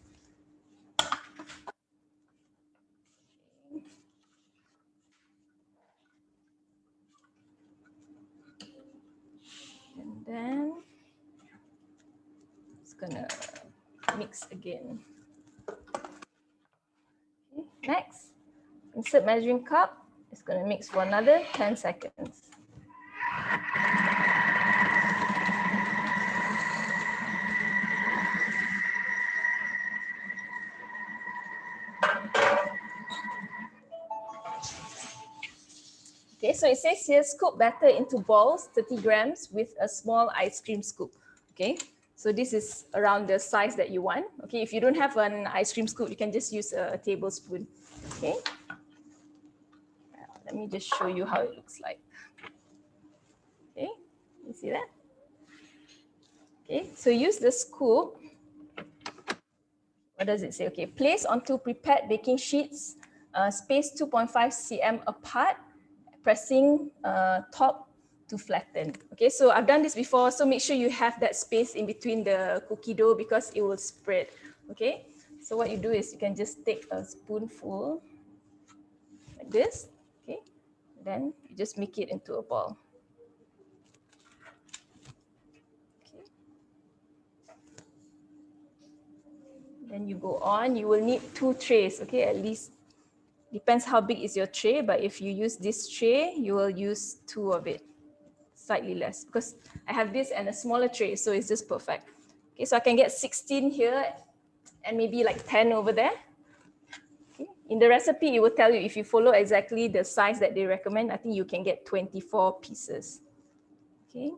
And then it's going to mix again. Okay, next, insert measuring cup. It's going to mix for another 10 seconds. Okay, so it says here, scoop batter into balls, 30 grams with a small ice cream scoop. Okay, so this is around the size that you want. Okay, if you don't have an ice cream scoop, you can just use a tablespoon. Okay, let me just show you how it looks like. Okay, you see that? Okay, so use the scoop. What does it say? Okay, place onto prepared baking sheets, spaced 2.5 cm apart, pressing top to flatten. Okay, so I've done this before, so make sure you have that space in between the cookie dough because it will spread. Okay, so what you do is you can just take a spoonful like this. Okay, then you just make it into a ball. Okay. Then you go on, you will need 2 trays, okay, at least. Depends how big is your tray, but if you use this tray, you will use 2 of it, slightly less, because I have this and a smaller tray, so it's just perfect. Okay, so I can get 16 here and maybe like 10 over there. Okay, In the recipe, it will tell you if you follow exactly the size that they recommend, I think you can get 24 pieces. Okay.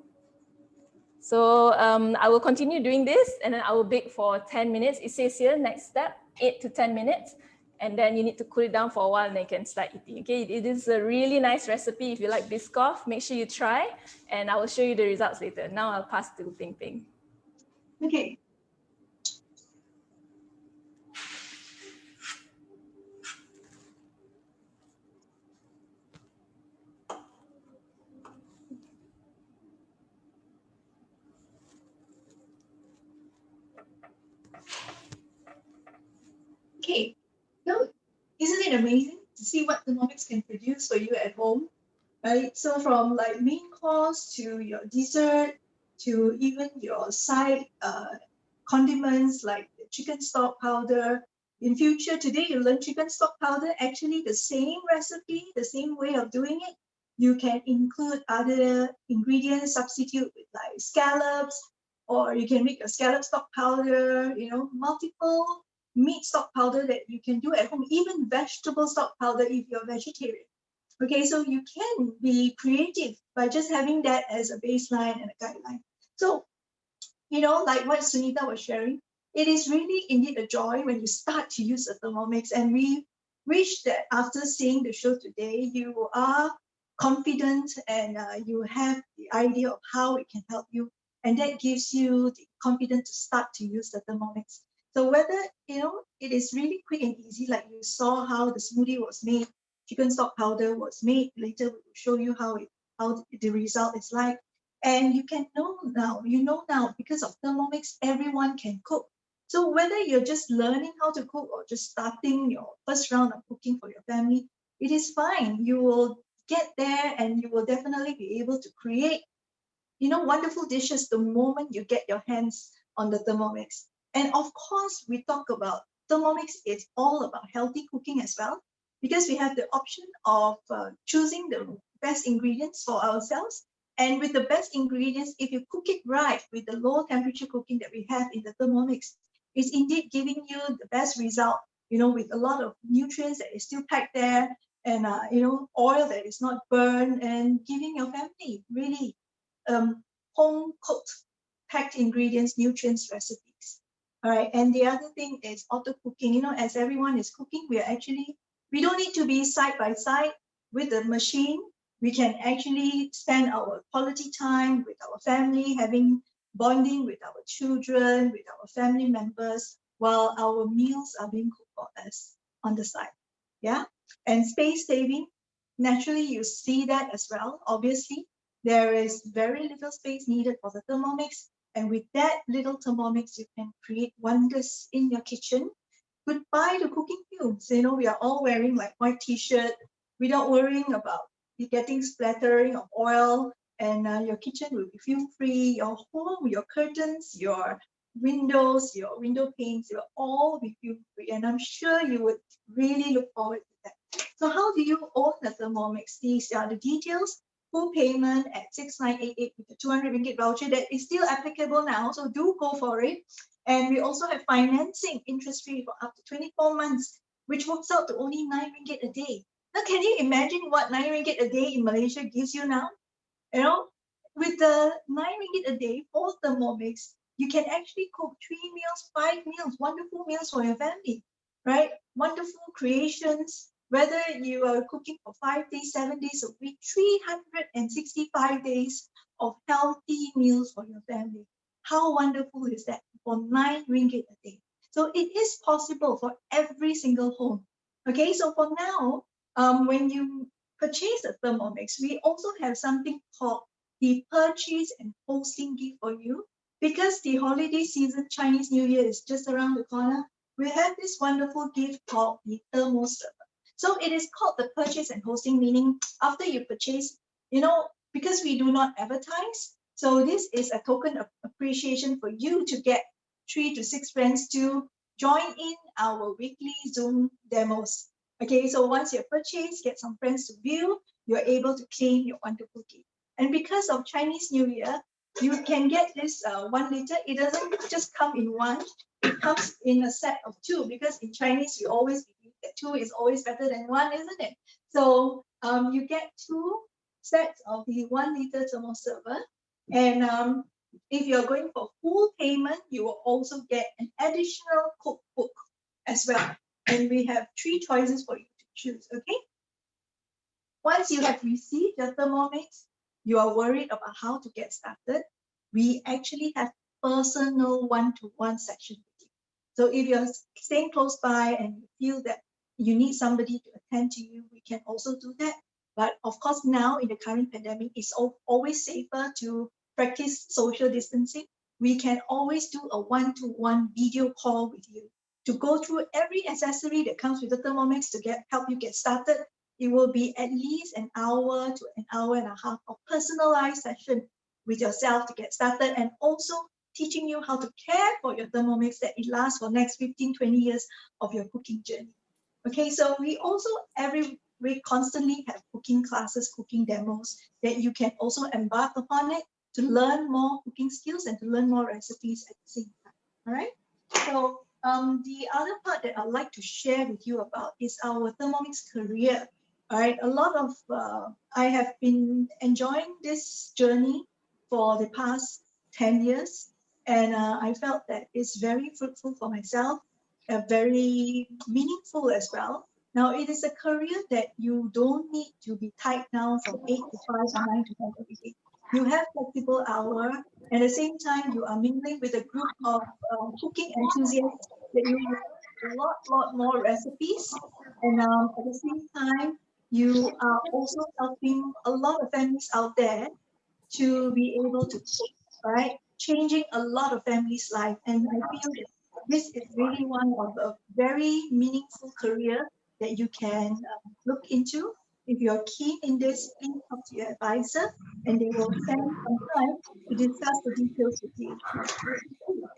So I will continue doing this and then I will bake for 10 minutes. It says here, next step, 8 to 10 minutes. And then you need to cool it down for a while and then you can start eating. Okay, it is a really nice recipe. If you like Biscoff, make sure you try and I will show you the results later. Now I'll pass to Ping Ping. Okay. Okay. So isn't it amazing to see what Thermomix can produce for you at home? Right? So from like main course to your dessert to even your side condiments like the chicken stock powder. In future, today you learn chicken stock powder, actually the same recipe, the same way of doing it. You can include other ingredients, substitute with like scallops, or you can make a scallop stock powder, you know, multiple meat stock powder that you can do at home, even vegetable stock powder if you're vegetarian. Okay, so you can be creative by just having that as a baseline and a guideline. So, you know, like what Sunita was sharing, it is really indeed a joy when you start to use the Thermomix. And we wish that after seeing the show today, you are confident and you have the idea of how it can help you. And that gives you the confidence to start to use the Thermomix. So whether, you know, it is really quick and easy, like you saw how the smoothie was made, chicken stock powder was made. Later we will show you how the result is like. And you can know now, you know now, because of Thermomix, everyone can cook. So whether you're just learning how to cook or just starting your first round of cooking for your family, it is fine. You will get there and you will definitely be able to create, you know, wonderful dishes the moment you get your hands on the Thermomix. And of course, we talk about Thermomix, it's all about healthy cooking as well, because we have the option of choosing the best ingredients for ourselves. And with the best ingredients, if you cook it right with the low temperature cooking that we have in the Thermomix, it's indeed giving you the best result, you know, with a lot of nutrients that is still packed there, and you know, oil that is not burned, and giving your family really home cooked, packed ingredients, nutrients, recipes. All right. And the other thing is auto cooking. You know, as everyone is cooking, we don't need to be side by side with the machine. We can actually spend our quality time with our family, having bonding with our children, with our family members, while our meals are being cooked for us on the side. Yeah. And space saving, naturally, you see that as well. Obviously, there is very little space needed for the Thermomix. And with that little Thermomix, you can create wonders in your kitchen. Goodbye to cooking fumes. You know, we are all wearing like white t-shirt without worrying about you getting splattering of oil, and your kitchen will be fume free. Your home, your curtains, your windows, your window panes, will all be fume free. And I'm sure you would really look forward to that. So how do you own the Thermomix? These are the details. Full payment at 6988 with the 200 ringgit voucher that is still applicable now. So do go for it. And we also have financing interest free for up to 24 months, which works out to only 9 ringgit a day. Now, can you imagine what 9 ringgit a day in Malaysia gives you now? You know, with the 9 ringgit a day for Thermomix, you can actually cook 3 meals, 5 meals, wonderful meals for your family, right? Wonderful creations, whether you are cooking for 5 days, 7 days a week, 365 days of healthy meals for your family. How wonderful is that for 9 ringgit a day? So it is possible for every single home. Okay, so for now, when you purchase a Thermomix, we also have something called the purchase and hosting gift for you. Because the holiday season, Chinese New Year is just around the corner, we have this wonderful gift called the Thermo Server. So it is called the purchase and hosting, meaning after you purchase, you know, because we do not advertise, so this is a token of appreciation for you to get 3 to 6 friends to join in our weekly Zoom demos. Okay, so once you purchase, get some friends to view, you're able to claim your wonderful gift. And because of Chinese New Year, you can get this 1 liter. It doesn't just come in one, it comes in a set of 2, because in Chinese, we always believe Two is always better than one, isn't it? So you get 2 sets of the 1 liter thermal server. And if you're going for full payment, you will also get an additional cookbook as well. And we have 3 choices for you to choose, okay? Once you have received your Thermomix, you are worried about how to get started, we actually have personal one-to-one section with you. So if you're staying close by and you feel that you need somebody to attend to you, we can also do that. But of course, now in the current pandemic, it's always safer to practice social distancing. We can always do a one-to-one video call with you to go through every accessory that comes with the Thermomix to help you get started. It will be at least an hour to an hour and a half of personalized session with yourself to get started, and also teaching you how to care for your Thermomix that it lasts for next 15, 20 years of your cooking journey. Okay, so we also every week constantly have cooking classes, cooking demos that you can also embark upon it to learn more cooking skills and to learn more recipes at the same time. All right. So the other part that I'd like to share with you about is our Thermomix career. All right, a lot of I have been enjoying this journey for the past 10 years, and I felt that it's very fruitful for myself, very meaningful as well. Now, it is a career that you don't need to be tied down from 8 to 5 or 9 to 5 every day. You have flexible hour, and at the same time, you are mingling with a group of cooking enthusiasts that you learn a lot more recipes, and at the same time, you are also helping a lot of families out there to be able to cook, right? Changing a lot of families' life. And I feel that this is really one of a very meaningful career that you can look into. If you're keen in this, please talk to your advisor and they will spend some time to discuss the details with you.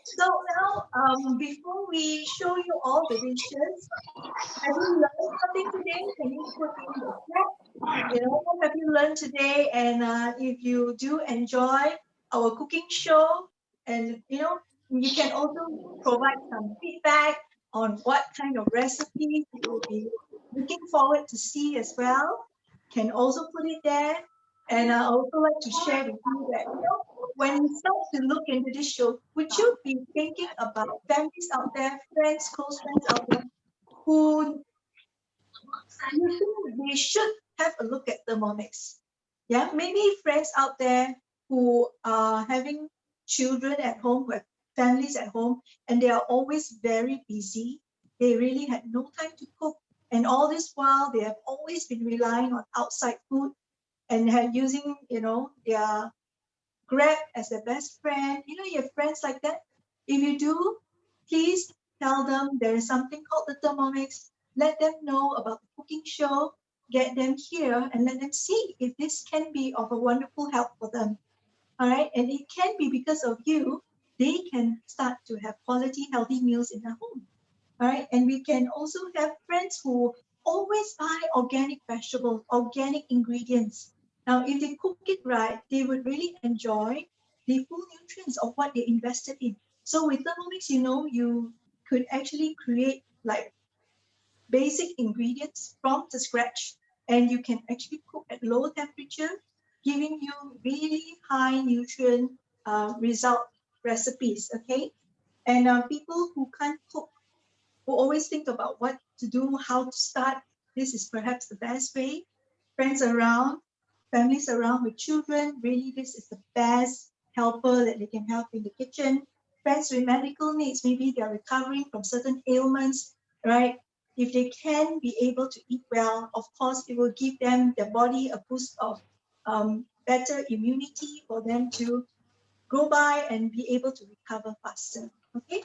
So now, before we show you all the dishes, have you learned something today? Can you put in the chat? You know, what have you learned today? And if you do enjoy our cooking show, and you know, you can also provide some feedback on what kind of recipes you will be looking forward to see as well. Can also put it there. And I also like to share with you that, you know, when you start to look into this show, would you be thinking about families out there, friends, close friends out there who you think we should have a look at Thermomix? Yeah, maybe friends out there who are having children at home, who have families at home, and they are always very busy. They really had no time to cook. And all this while, they have always been relying on outside food and have using, you know, their Grab as their best friend. You know, you have friends like that. If you do, please tell them there is something called the Thermomix. Let them know about the cooking show. Get them here and let them see if this can be of a wonderful help for them. All right. And it can be because of you, they can start to have quality, healthy meals in their home. All right. And we can also have friends who always buy organic vegetables, organic ingredients. Now, if they cook it right, they would really enjoy the full nutrients of what they invested in. So with Thermomix, you know, you could actually create like basic ingredients from the scratch, and you can actually cook at low temperature, giving you really high nutrient result recipes. Okay. And people who can't cook, who always think about what to do, how to start, this is perhaps the best way. Friends around, families around with children, really this is the best helper that they can help in the kitchen. Friends with medical needs, maybe they're recovering from certain ailments, right? If they can be able to eat well, of course, it will give them, their body, a boost of better immunity for them to go by and be able to recover faster. Okay,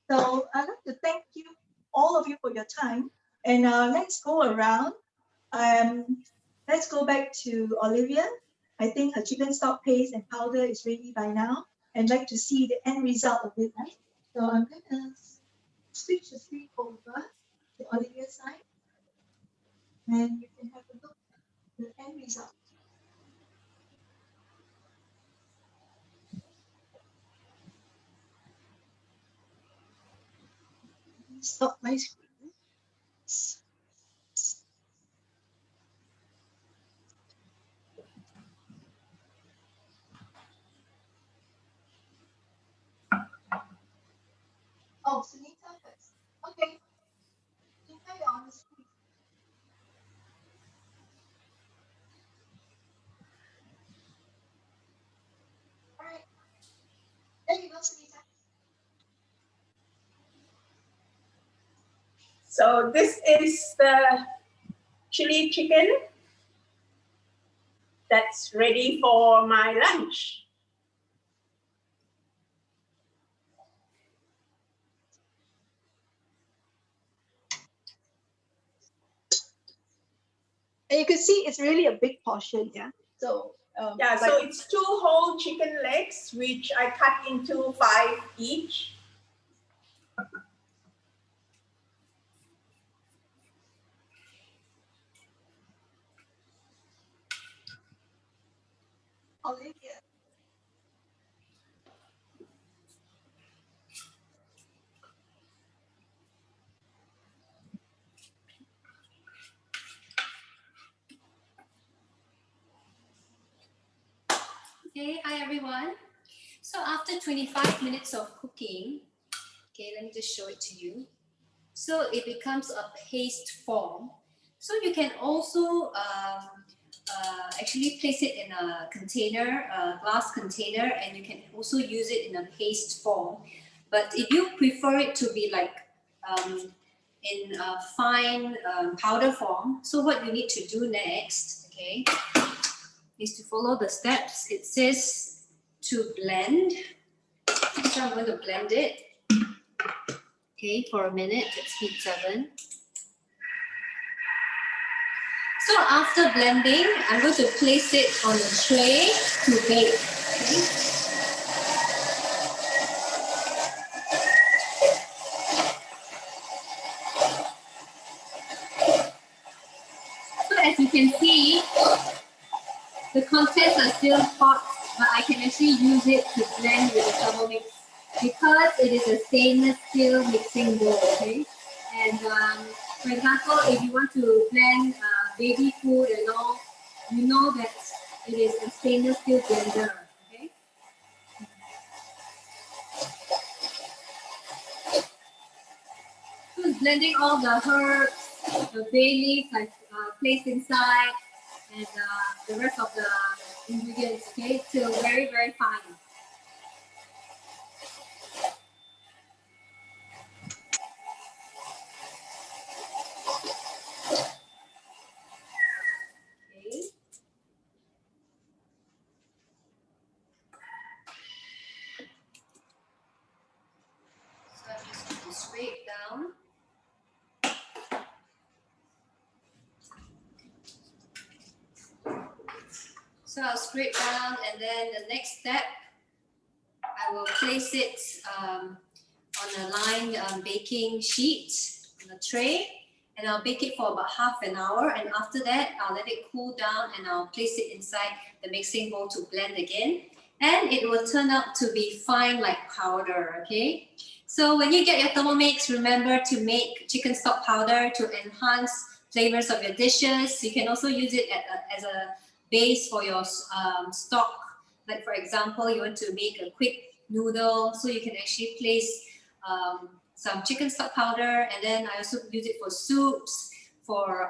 so I'd like to thank you, all of you, for your time. And let's go around. Let's go back to Olivia. I think her chicken stock paste and powder is ready by now, and like to see the end result of it. Right? So I'm gonna switch the screen over to Olivia's side, and you can have a look at the end result. Stop my screen. So this is the chili chicken that's ready for my lunch. And you can see it's really a big portion, yeah. So Yeah, so it's 2 whole chicken legs, which I cut into 5 each. Olivia. Okay, hi everyone. So after 25 minutes of cooking, okay, let me just show it to you. So it becomes a paste form. So you can also actually place it in a container, a glass container, and you can also use it in a paste form. But if you prefer it to be like in a fine powder form, so what you need to do next, okay, is to follow the steps. It says to blend. So I'm going to blend it. Okay, for a minute at speed 7. So after blending, I'm going to place it on a tray to bake. Okay. So as you can see, the contents are still hot, but I can actually use it to blend with the Thermomix because it is a stainless steel mixing bowl. Okay, and for example, if you want to blend baby food and all, you know that it is a stainless steel blender. Okay. So it's blending all the herbs, the bay leaves I placed inside, and the rest of the ingredients, okay, till very, very fine. Okay. So I'm just going to scrape down. So I'll scrape down, and then the next step, I will place it on a lined baking sheet on a tray, and I'll bake it for about half an hour. And after that, I'll let it cool down, and I'll place it inside the mixing bowl to blend again. And it will turn out to be fine like powder, okay? So when you get your Thermomix, remember to make chicken stock powder to enhance flavors of your dishes. You can also use it as a base for your stock. Like for example, you want to make a quick noodle, so you can actually place some chicken stock powder, and then I also use it for soups, for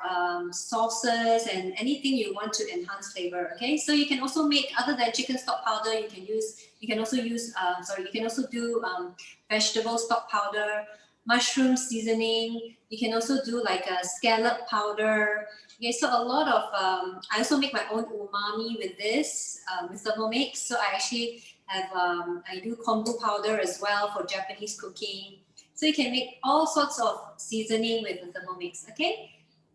sauces, and anything you want to enhance flavor. Okay, so you can also make, other than chicken stock powder, you can also do vegetable stock powder, mushroom seasoning. You can also do like a scallop powder. Okay, so a lot of I also make my own umami with this with Thermomix. So I actually have I do kombu powder as well for Japanese cooking. So you can make all sorts of seasoning with the Thermomix. Okay.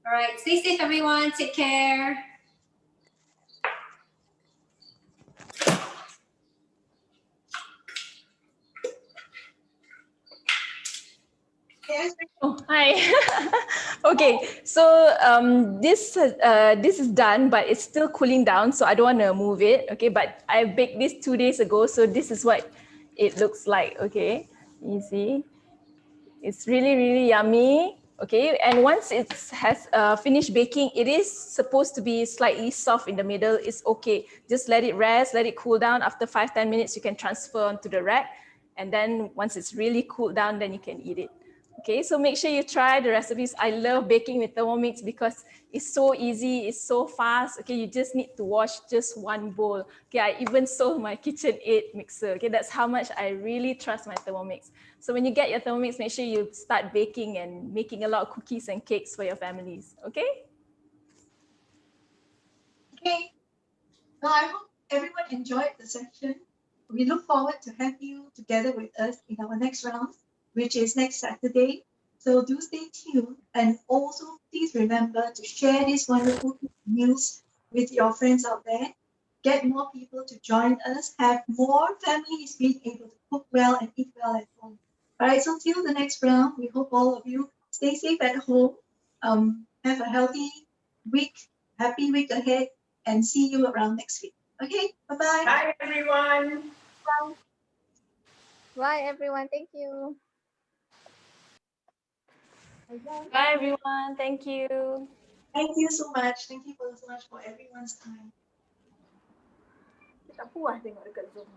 All right, stay safe everyone, take care. Yes. Oh, hi. Okay, so this is done, but it's still cooling down, so I don't want to move it. Okay, but I baked this 2 days ago, so this is what it looks like. Okay, you see, it's really, really yummy. Okay, and once it has finished baking, it is supposed to be slightly soft in the middle. It's okay. Just let it rest, let it cool down. After 5-10 minutes, you can transfer onto the rack. And then once it's really cooled down, then you can eat it. Okay, so make sure you try the recipes. I love baking with Thermomix because it's so easy, it's so fast. Okay, you just need to wash just one bowl. Okay, I even sold my KitchenAid mixer. Okay, that's how much I really trust my Thermomix. So when you get your Thermomix, make sure you start baking and making a lot of cookies and cakes for your families. Okay? Okay. Well, I hope everyone enjoyed the session. We look forward to have you together with us in our next round, which is next Saturday. So do stay tuned, and also please remember to share these wonderful meals with your friends out there. Get more people to join us, have more families being able to cook well and eat well at home. All right, so till the next round, we hope all of you stay safe at home. Have a healthy week, happy week ahead, and see you around next week. Okay, bye-bye. Bye, everyone. Bye, everyone. Thank you. Bye everyone. Thank you. Thank you so much. Thank you so much for everyone's time. Tak puas tengok dekat Zoom.